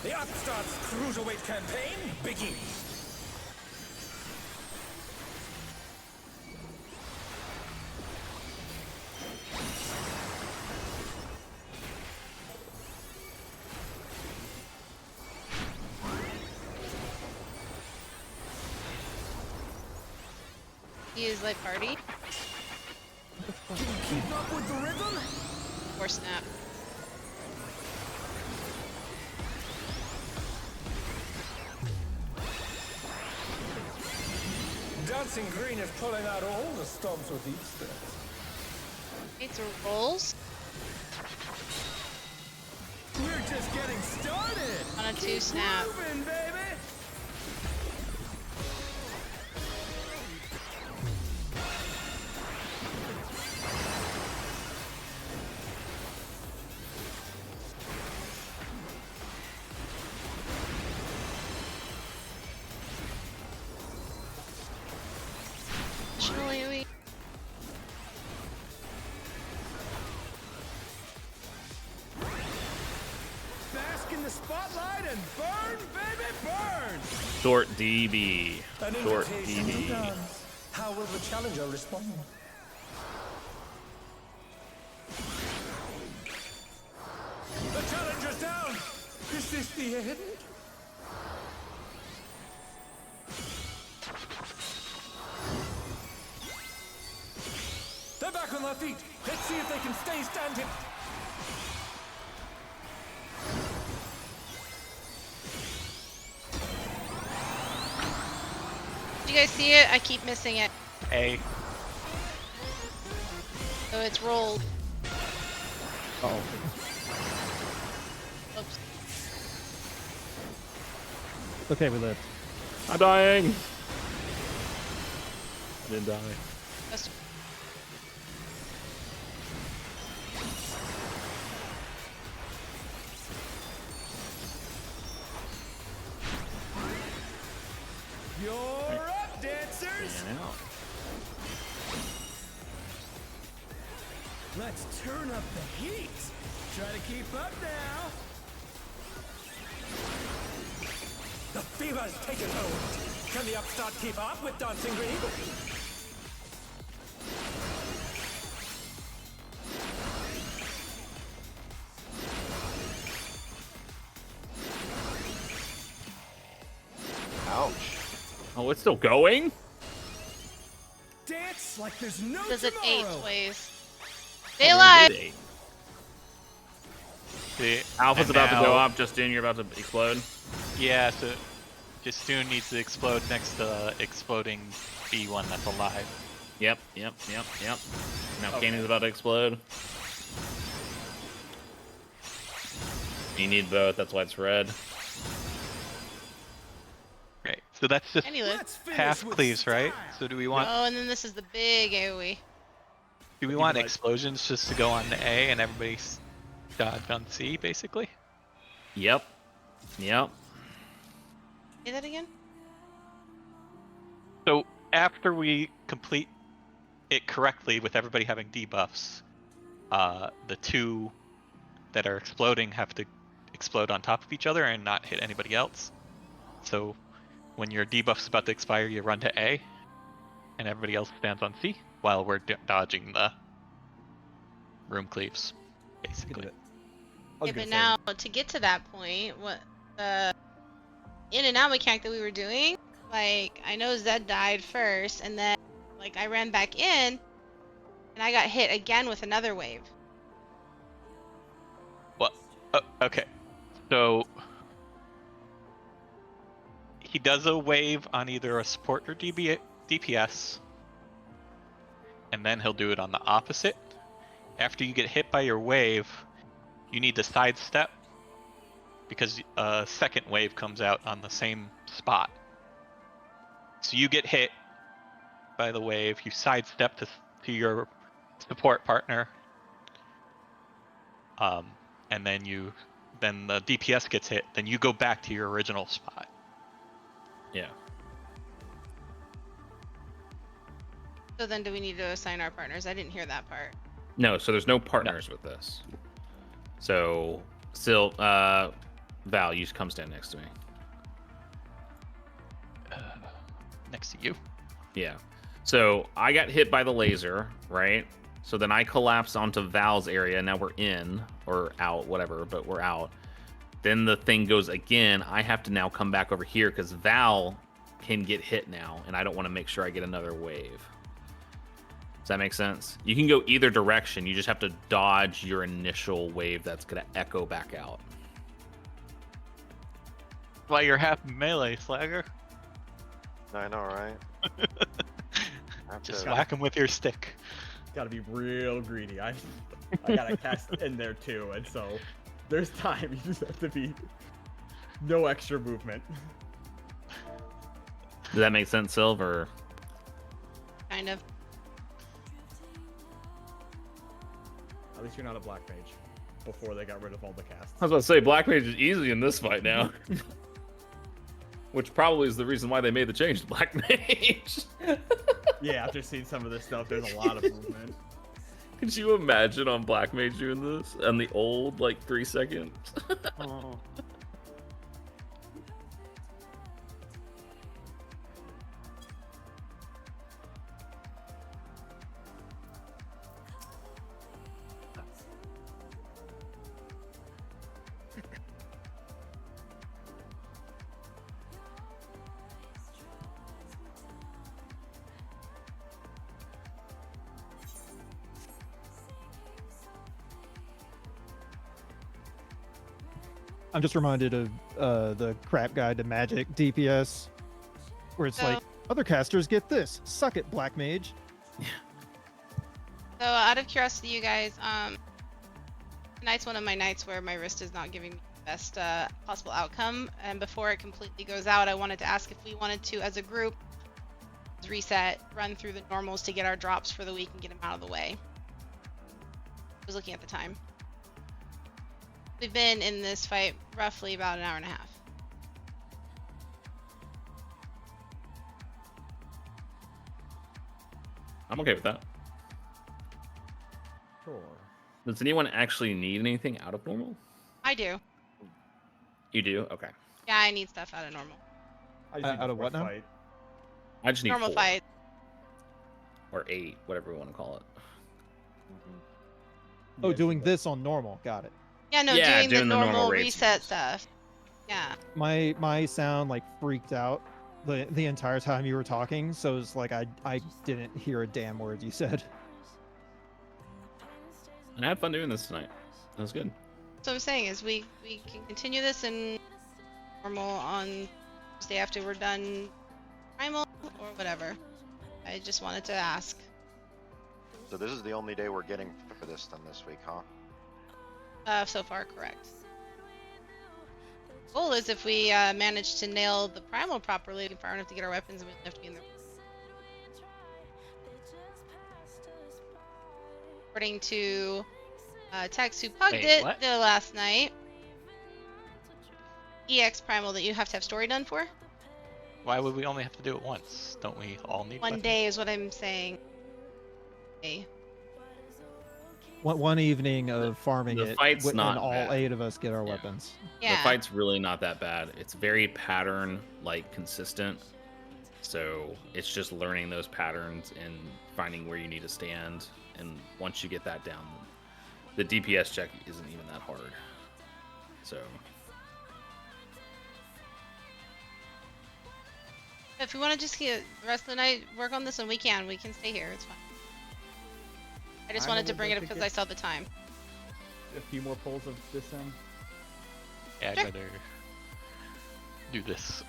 The Upstart's cruiserweight campaign begins. He is light party Keep up with the rhythm? or snap. Dancing Green is pulling out all the stops with these steps. It's rolls We're just getting started. on a 2 snap. Moving, baby. Additional AoE. Bask in the spotlight and burn, baby, burn. Short DB. An Short invitation to DB. dance. How will the challenger respond? The challenger's down. Is this the end? They're back on their feet. Let's see if they can stay standing. Do you guys see it? I keep missing it. A. So it's rolled. Oh, Oops. okay, we lived. I'm dying. I didn't die. Just- You're up, dancers! And out. Let's turn up the heat. Try to keep up now. The fever's taken hold. Can the upstart keep up with Dancing Green? Ouch. Oh, it's still going? Dance like there's no Does it tomorrow. 8 ways? Stay alive! It ate. See, Alpha's and about to go now- up, Justoon, you're about to explode. Yeah, so Justoon needs to explode next to the exploding B1 that's alive. Yep. Now Okay. Kanan's about to explode. You need both, that's why it's red. Right. So that's just Anyway. Let's finish half with cleaves, right? style. So do we want Oh, and then this is the big AoE. like- explosions just to go on the A and everybody's dodged on C, basically? Yep. Say that again? So after we complete it correctly with everybody having debuffs, the two that are exploding have to explode on top of each other and not hit anybody else. So when your debuff's about to expire, you run to A, and everybody else stands on C while we're dodging the room cleaves, basically. Yeah, but now to get to that point, what the in and out mechanic that we were doing, like I know Zed died first, and then like I ran back in, and I got hit again with another wave. Well, okay. So he does a wave on either a support or DPS, and then he'll do it on the opposite. After you get hit by your wave, you need to sidestep because a second wave comes out on the same spot. So you get hit by the wave, you sidestep to your support partner, and then the DPS gets hit, then you go back to your original spot. Yeah. So then, do we need to assign our partners? I didn't hear that part. No, so there's no partners with this. So still Val, you come stand next to me. Next to you. Yeah. So I got hit by the laser, right? So then I collapsed onto Val's area. Now we're in or out, whatever, but we're out. Then the thing goes again. I have to now come back over here because Val can get hit now, and I don't want to make sure I get another wave. Does that make sense? You can go either direction. You just have to dodge your initial wave that's going to echo back out. Well, you're half melee, Slagger. I know, right? Have Just to- whack him with your stick. Gotta be real greedy. I gotta cast in there too, and so there's time. You just have to be no extra movement. Does that make sense, Silver? Kind of. At least you're not a black mage. Before they got rid of all the casts. I was about to say, Black Mage is easy in this fight now. Which probably is the reason why they made the change to Black Mage. Yeah, after seeing some of this stuff, there's a lot of movement. Could you imagine on Black Mage doing this? On the old, 3 seconds? I'm just reminded of the crap guide to Magic DPS, where it's So- like, other casters get this. Suck it, Black Mage. So out of curiosity, you guys, tonight's one of my nights where my wrist is not giving me the best possible outcome, and before it completely goes out, I wanted to ask if we wanted to, as a group, reset, run through the normals to get our drops for the week and get them out of the way. I was looking at the time. We've been in this fight roughly about an hour and a half. I'm okay with that. Sure. Does anyone actually need anything out of normal? I do. You do? Okay. Yeah, I need stuff out of normal. I just need Out a of what rough now? fight. I just need Normal 4 fight. or 8, whatever we want to call it. Oh, Yeah, doing so this on normal. Got it. Yeah, no, Yeah, doing the doing the normal normal raid reset sequence. stuff. Yeah. My sound like freaked out the entire time you were talking, so it's like I didn't hear a damn word you said. And I had fun doing this tonight. That was good. So I'm saying is we can continue this in normal on Tuesday after we're done primal or whatever. I just wanted to ask. So this is the only day we're getting for this then this week, huh? So far, correct. Goal is if we manage to nail the primal properly far enough to get our weapons, and we don't have to be in the. According to Tex, who pugged Wait, it what? the last night, EX primal that you have to have story done for. Why would we only have to do it once? Don't we all need One weapons? day is what I'm saying. Okay. One evening of farming the it, fight's and not all bad. 8 of us get our Yeah. weapons. Yeah. The fight's really not that bad. It's very pattern like consistent. So it's just learning those patterns and finding where you need to stand. And once you get that down, the DPS check isn't even that hard. So If we want to just get the rest of the night work on this, and we can stay here. It's fine. I just I wanted to would bring like it up to because get- I saw the time. A few more pulls of this in. Yeah, I'd Sure. rather do this.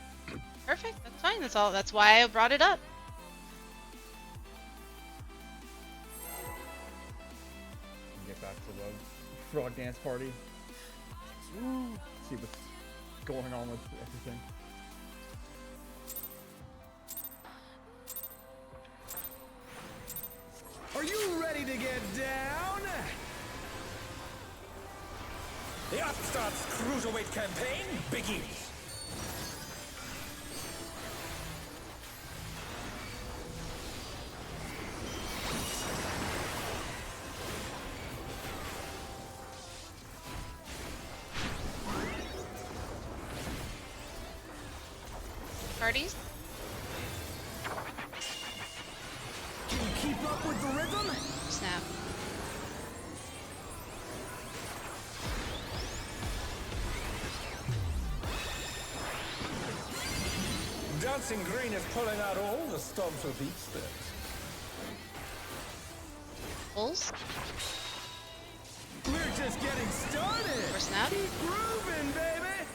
Perfect. That's fine. That's all. That's why I brought it up. Get back to the frog dance party. See what's going on with everything. Are you ready to get down? The Upstarts Cruiserweight campaign begins. Parties. Can you keep up with the rhythm? Snap. Dancing Green is pulling out all the stops with each step. Bulls. We're just getting started. Or snap. Keep grooving, baby.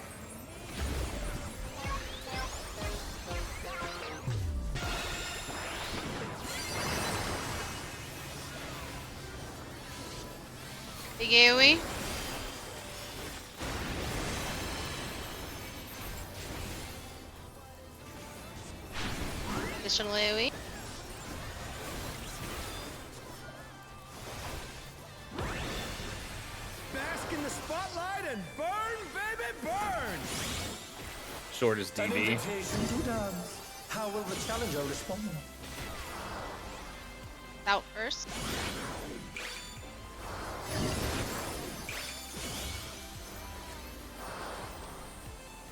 Big AoE. Additional AoE. Bask in the spotlight and burn, baby, burn. short is An DB. invitation to dance. How will the challenger respond? Out first.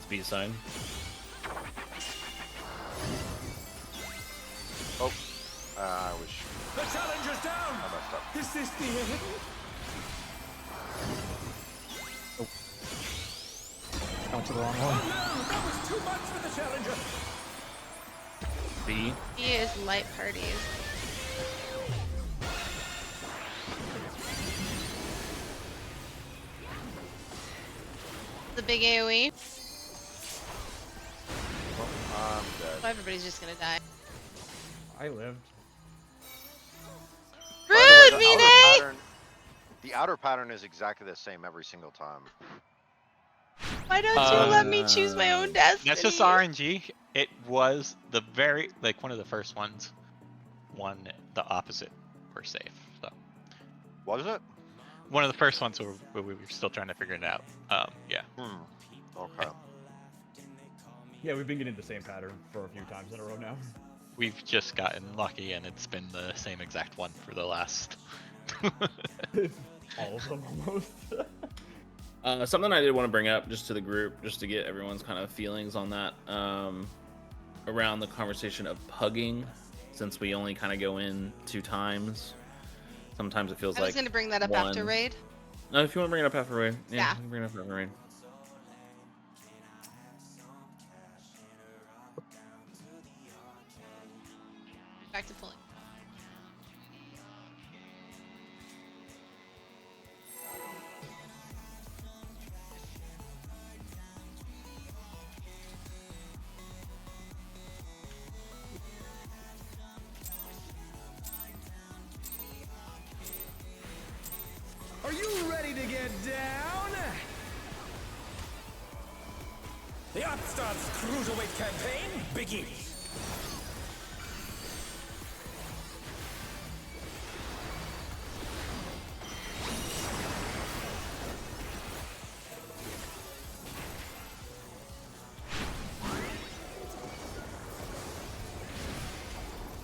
Speed sign. Oh, I was The challenger's down. I messed up. Is this the end? Went to the wrong Oh one. no, that was too much for the challenger. B. He is light parties. The big AoE. I'm dead. Oh, everybody's just gonna die. I lived. By the way, Rude, Mine! the outer pattern is exactly the same every single time. Why don't you let me choose my own destiny? That's just RNG. It was the very one of the first ones. One the opposite were safe. So Was it? one of the first ones where we were still trying to figure it out. Yeah. Okay. Yeah, we've been getting the same pattern for a few times in a row now. We've just gotten lucky, and it's been the same exact one for the last. All of them almost. Something I did want to bring up just to the group, just to get everyone's kind of feelings on that, around the conversation of pugging, since we only kind of go in 2 times. Sometimes it feels I like was gonna bring that up after one. raid. No, if you want to bring it up after raid, yeah, Yeah. you can bring it up after raid. Back to pulling. Are you ready to get down? The Upstart's Cruiserweight campaign begins.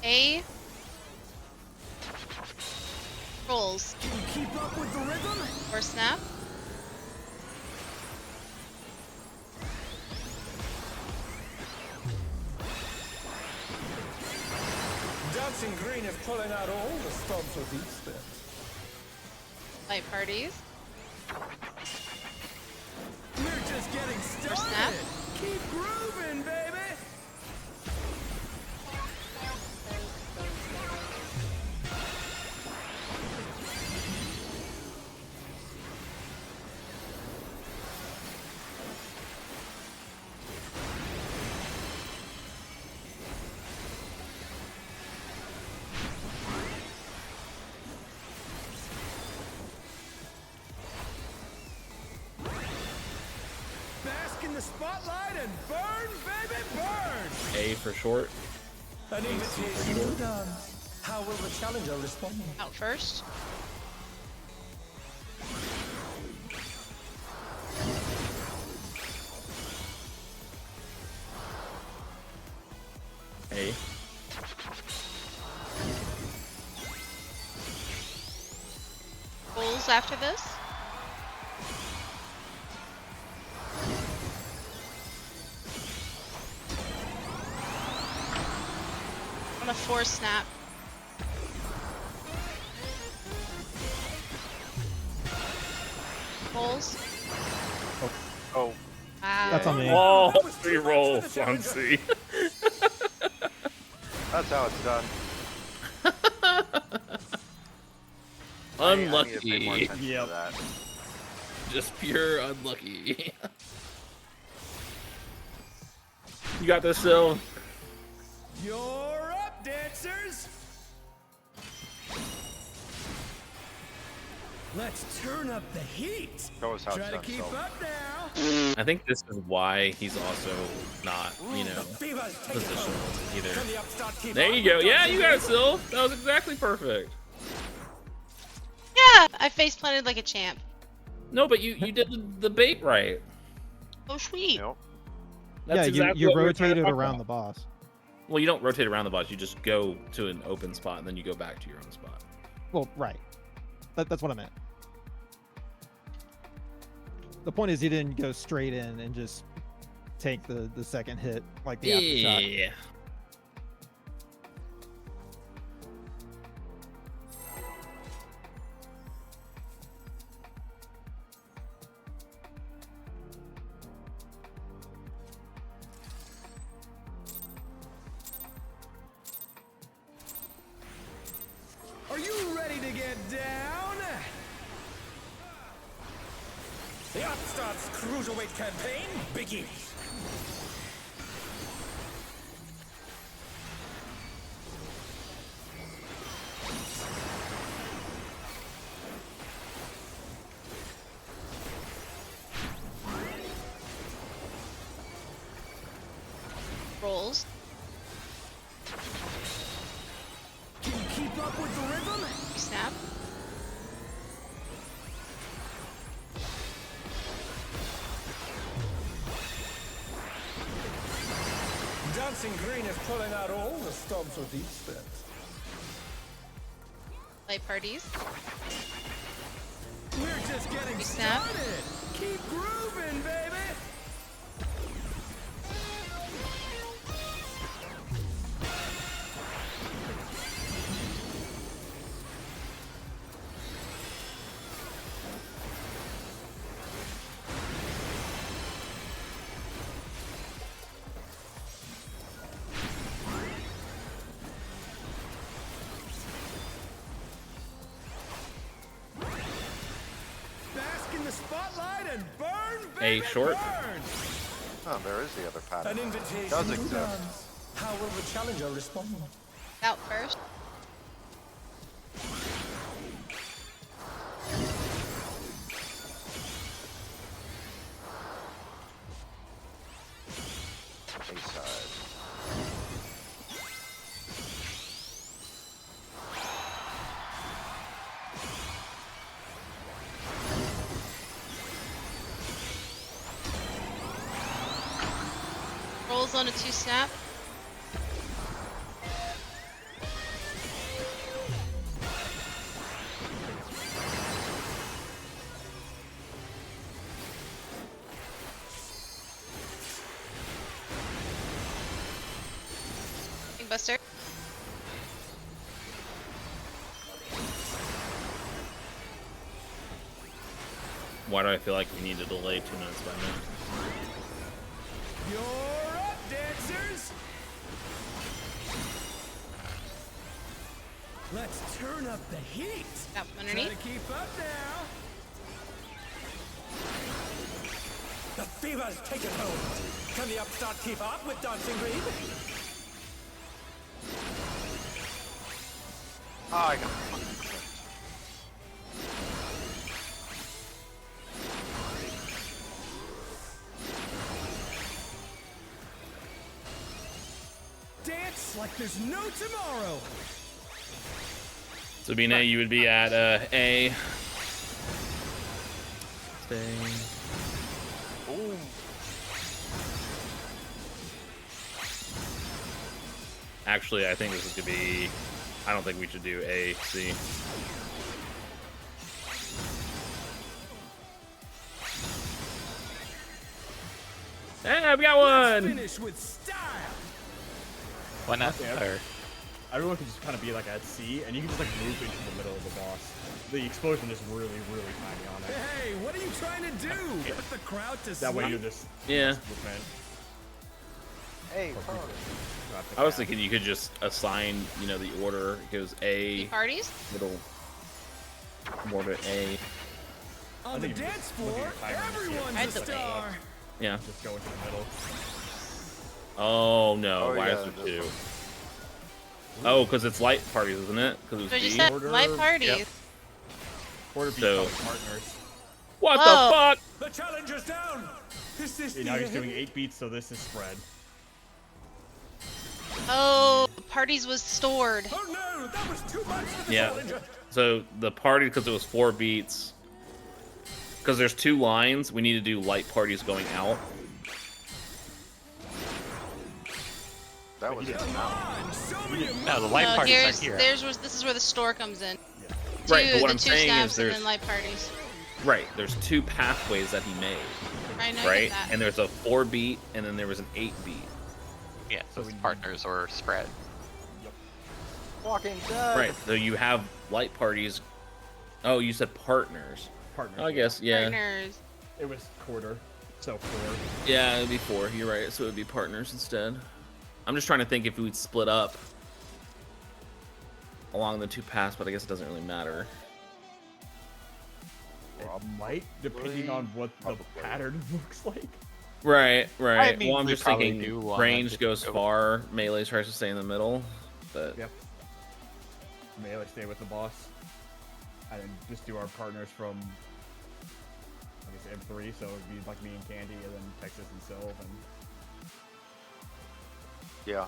A. Rolls. Can you keep up with the rhythm? Or snap. Dancing Green is pulling out all the stops with each step. Light parties. We're just getting started. snap. Keep grooving, baby. Bask in the spotlight and burn, baby, burn. A for short. An invitation to dance. How will the challenger respond? Out first. A. Rolls after this. On a 4 snap. Rolls. Oh, Wow. That's on me. Oh, 3 rolls on C. that's how it's done. I need to pay more Unlucky. attention to Yep. that. Just pure unlucky. You got this, Sil. You're up, dancers. Let's turn up the heat. Show us how Try it's to done. keep So. up now. I think this is why he's also not, you know, Fever's taking positional hold. either. Can the Upstart keep There up you go. with Yeah, Dancing you got it, Green? Sil. That was exactly perfect. Yeah, I face planted like a champ. No, but you did the bait right. Oh, sweet. You know, That's yeah, exactly you what we were trying to rotated talk around about. the boss. Well, you don't rotate around the boss. You just go to an open spot and then you go back to your own spot. Well, right. That's what I meant. The point is, he didn't go straight in and just take the second hit like the aftershock. Yeah. Are you ready to get down? The Upstart's Cruiserweight campaign begins. Rolls. Can you keep up with the rhythm? Snap. dancing green is pulling out all the stops with these steps. Light parties. We're just getting Snap. started. Keep grooving, baby. Bask in the spotlight and burn, baby, short. burn. Oh, there is the other An pattern. invitation Does to exist. dance. How will the challenger respond? Out first. A-side. Rolls on a 2 snap. Big Buster. Why do I feel like we need to delay 2 minutes by now? You're up, dancers. Let's turn up the heat. Out from Try underneath. to keep up now. The fever's taken hold. Can the upstart keep up with Dancing Green? Ah, I got fucking clipped. Dance like there's no tomorrow. So being A, you would be at A. Stay. Ooh. Actually, I think this is gonna be. I don't think we should do A, C. Hey, we got one! Finish with style. Why not? Yeah. Or, Everyone can just kind of be like at C, and you can just like move into the middle of the boss. The explosion is really, really tiny on it. Hey, what are you trying to do? Put the crowd to That way sleep? you're just Yeah. movement. Hey, fuck. Drop the I was cap. thinking you could just assign, you know, the order. It goes A, Parties. middle, more to A. On I the think if you dance just look at floor, your timer and see it. everyone's I'd a say star. Yeah. Just go into the middle. Oh no, Oh, why yeah, is there this 2? Oh, because it's light parties, isn't it? Because it So I was just B. said Order. light parties. Yep. Order So- becomes partners. What Whoa. the fuck? The challenger's down. Is this See, now he's doing 8 beats, so this is spread. Oh, parties was stored. Oh no, that was too much for the Yeah. challenger. So the party, because it was 4 beats. Because there's 2 lines, we need to do light parties going out. That was it. Come on, show me your no, the light No, parties here's are here. this is where the store comes in. Right, but what the I'm 2 saying snaps is and there's then light parties. right, there's 2 pathways that he made, I know. I right? get that. And there's a 4 beat, and then there was an 8 beat. Yeah, so we it's need- partners or spread. Walking Dead. Right, so you have light parties. Oh, you said partners. Partners. I guess, yeah. Partners. It was quarter, so 4. Yeah, it'd be 4. You're right. So it'd be partners instead. I'm just trying to think if we'd split up along the 2 paths, but I guess it doesn't really matter. It might, depending on what the pattern looks like. Right, right. I mean, well, I'm we just probably thinking do wanna range just goes go- far, melee tries to stay in the middle, but Yep. Melee stay with the boss. And then just do our partners from, I guess, M3, so it'd be like me and Candy, and then Texas and Sylv, and Yeah.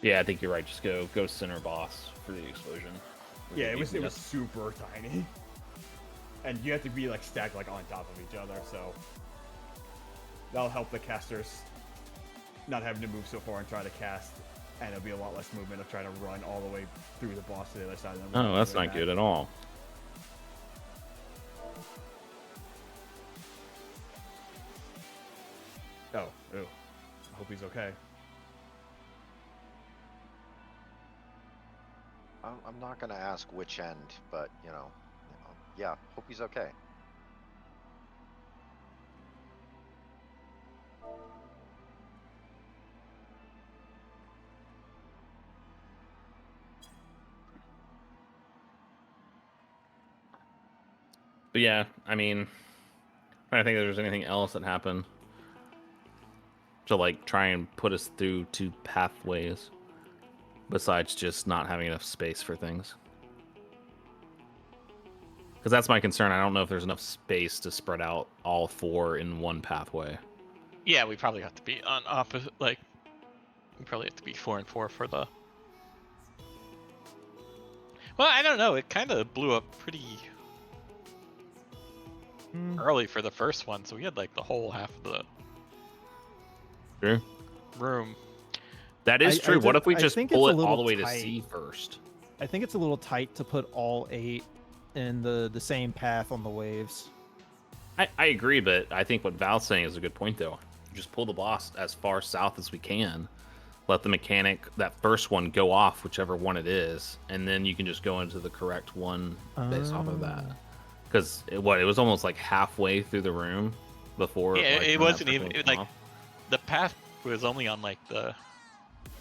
yeah, I think you're right. Just go center boss for the explosion. yeah, it was You- super tiny. And you have to be like stacked like on top of each other, so that'll help the casters not having to move so far and try to cast, and it'll be a lot less movement of trying to run all the way through the boss to the other side. And then Oh, that's not good at all. Oh, ew. I hope he's okay. I'm not gonna ask which end, but yeah, hope he's okay. But yeah, I mean, I think if there's anything else that happened to like try and put us through 2 pathways besides just not having enough space for things. Because that's my concern. I don't know if there's enough space to spread out all 4 in one pathway. Yeah, we probably have to be on opposite. Like, we probably have to be 4 and 4 for the. Well, I don't know. It kind of blew up pretty early for the first one, so we had like the whole half of the True. room. That is true. What if we just think pull it's it a all the little way to tight. C first? I think it's a little tight to put all 8 in the same path on the waves. I agree, but I think what Val's saying is a good point, though. Just pull the boss as far south as we can. Let the mechanic, that first one, go off, whichever one it is, and then you can just go into the correct one based off of that. Because it was almost like halfway through the room before. Yeah, like, it when that wasn't first even one came like off. the path was only on like the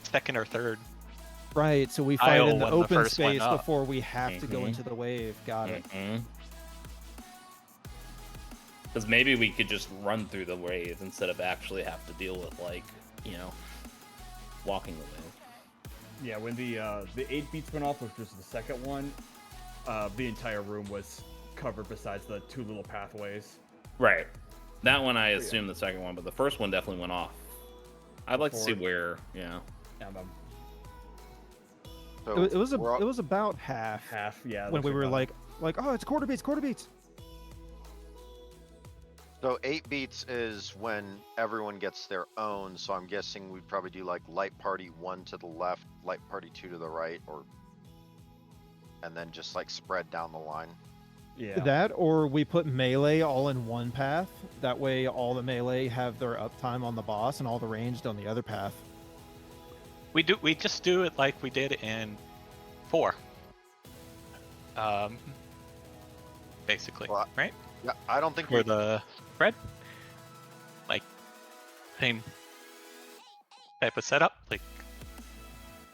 second or third. Right, so we fight Aisle in the when the open first went space up. before we have to go Mhm. into the wave. Got it. Because maybe we could just run through the wave instead of actually have to deal with, like, walking the wave. Yeah, when the 8 beats went off, which was the second one, the entire room was covered besides the 2 little pathways. Right. That one I assume the second one, but the first one definitely went off. I'd like to see where, And So It was we're all- it was about half half, yeah. when we were about- like, oh, it's quarter beats. So 8 beats is when everyone gets their own, so I'm guessing we'd probably do like light party 1 to the left, light party 2 to the right, and then just like spread down the line. Yeah. That, or we put melee all in one path. That way, all the melee have their uptime on the boss, and all the ranged on the other path. We just do it like we did in 4. Basically, Well, right? Yeah, I don't think For the spread, like same type of setup, like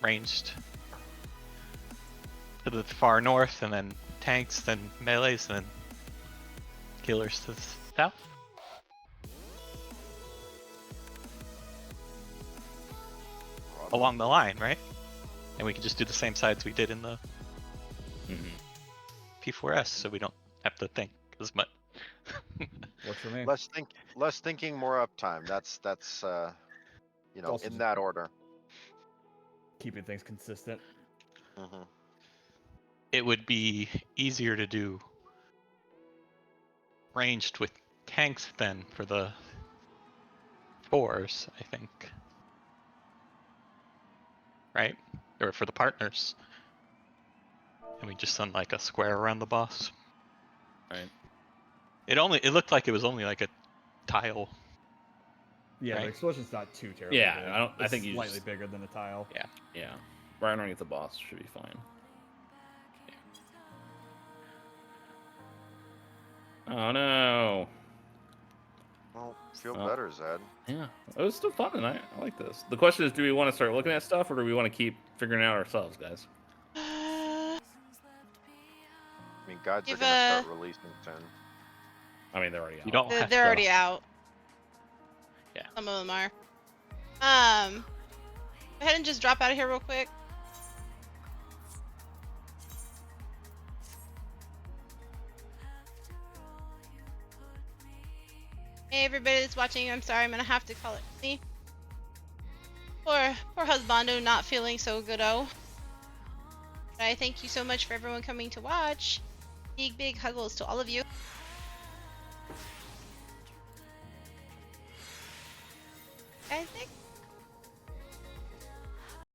ranged to the far north, and then tanks, then melees, and then healers to the south. Along the line, right? And we can just do the same sides we did in the P4S, so we don't have to think as much. Works for me. less thinking, more uptime. That's Also in just- that order. Keeping things consistent. hmm It would be easier to do ranged with tanks then for the 4s, I think. Right? Or for the partners. And we just done like a square around the boss. Right. It looked like it was only like a tile. Yeah, Right. the explosion's not too terrible. Yeah, big. I It's think you slightly just- bigger than a tile. Yeah. Right underneath the boss should be fine. Oh no. Well, feel Oh. better, Zed. Yeah, it was still fun tonight. I like this. The question is, do we want to start looking at stuff, or do we want to keep figuring it out ourselves, guys? I mean, guides are Give gonna a- start releasing soon. I mean, they're already out. You don't have They're to. already out. Yeah. Some of them are. Go ahead and just drop out of here real quick. Hey everybody that's watching, I'm sorry, I'm gonna have to call it. See? Poor husbando not feeling so good-o. But I thank you so much for everyone coming to watch. Big huggles to all of you. I think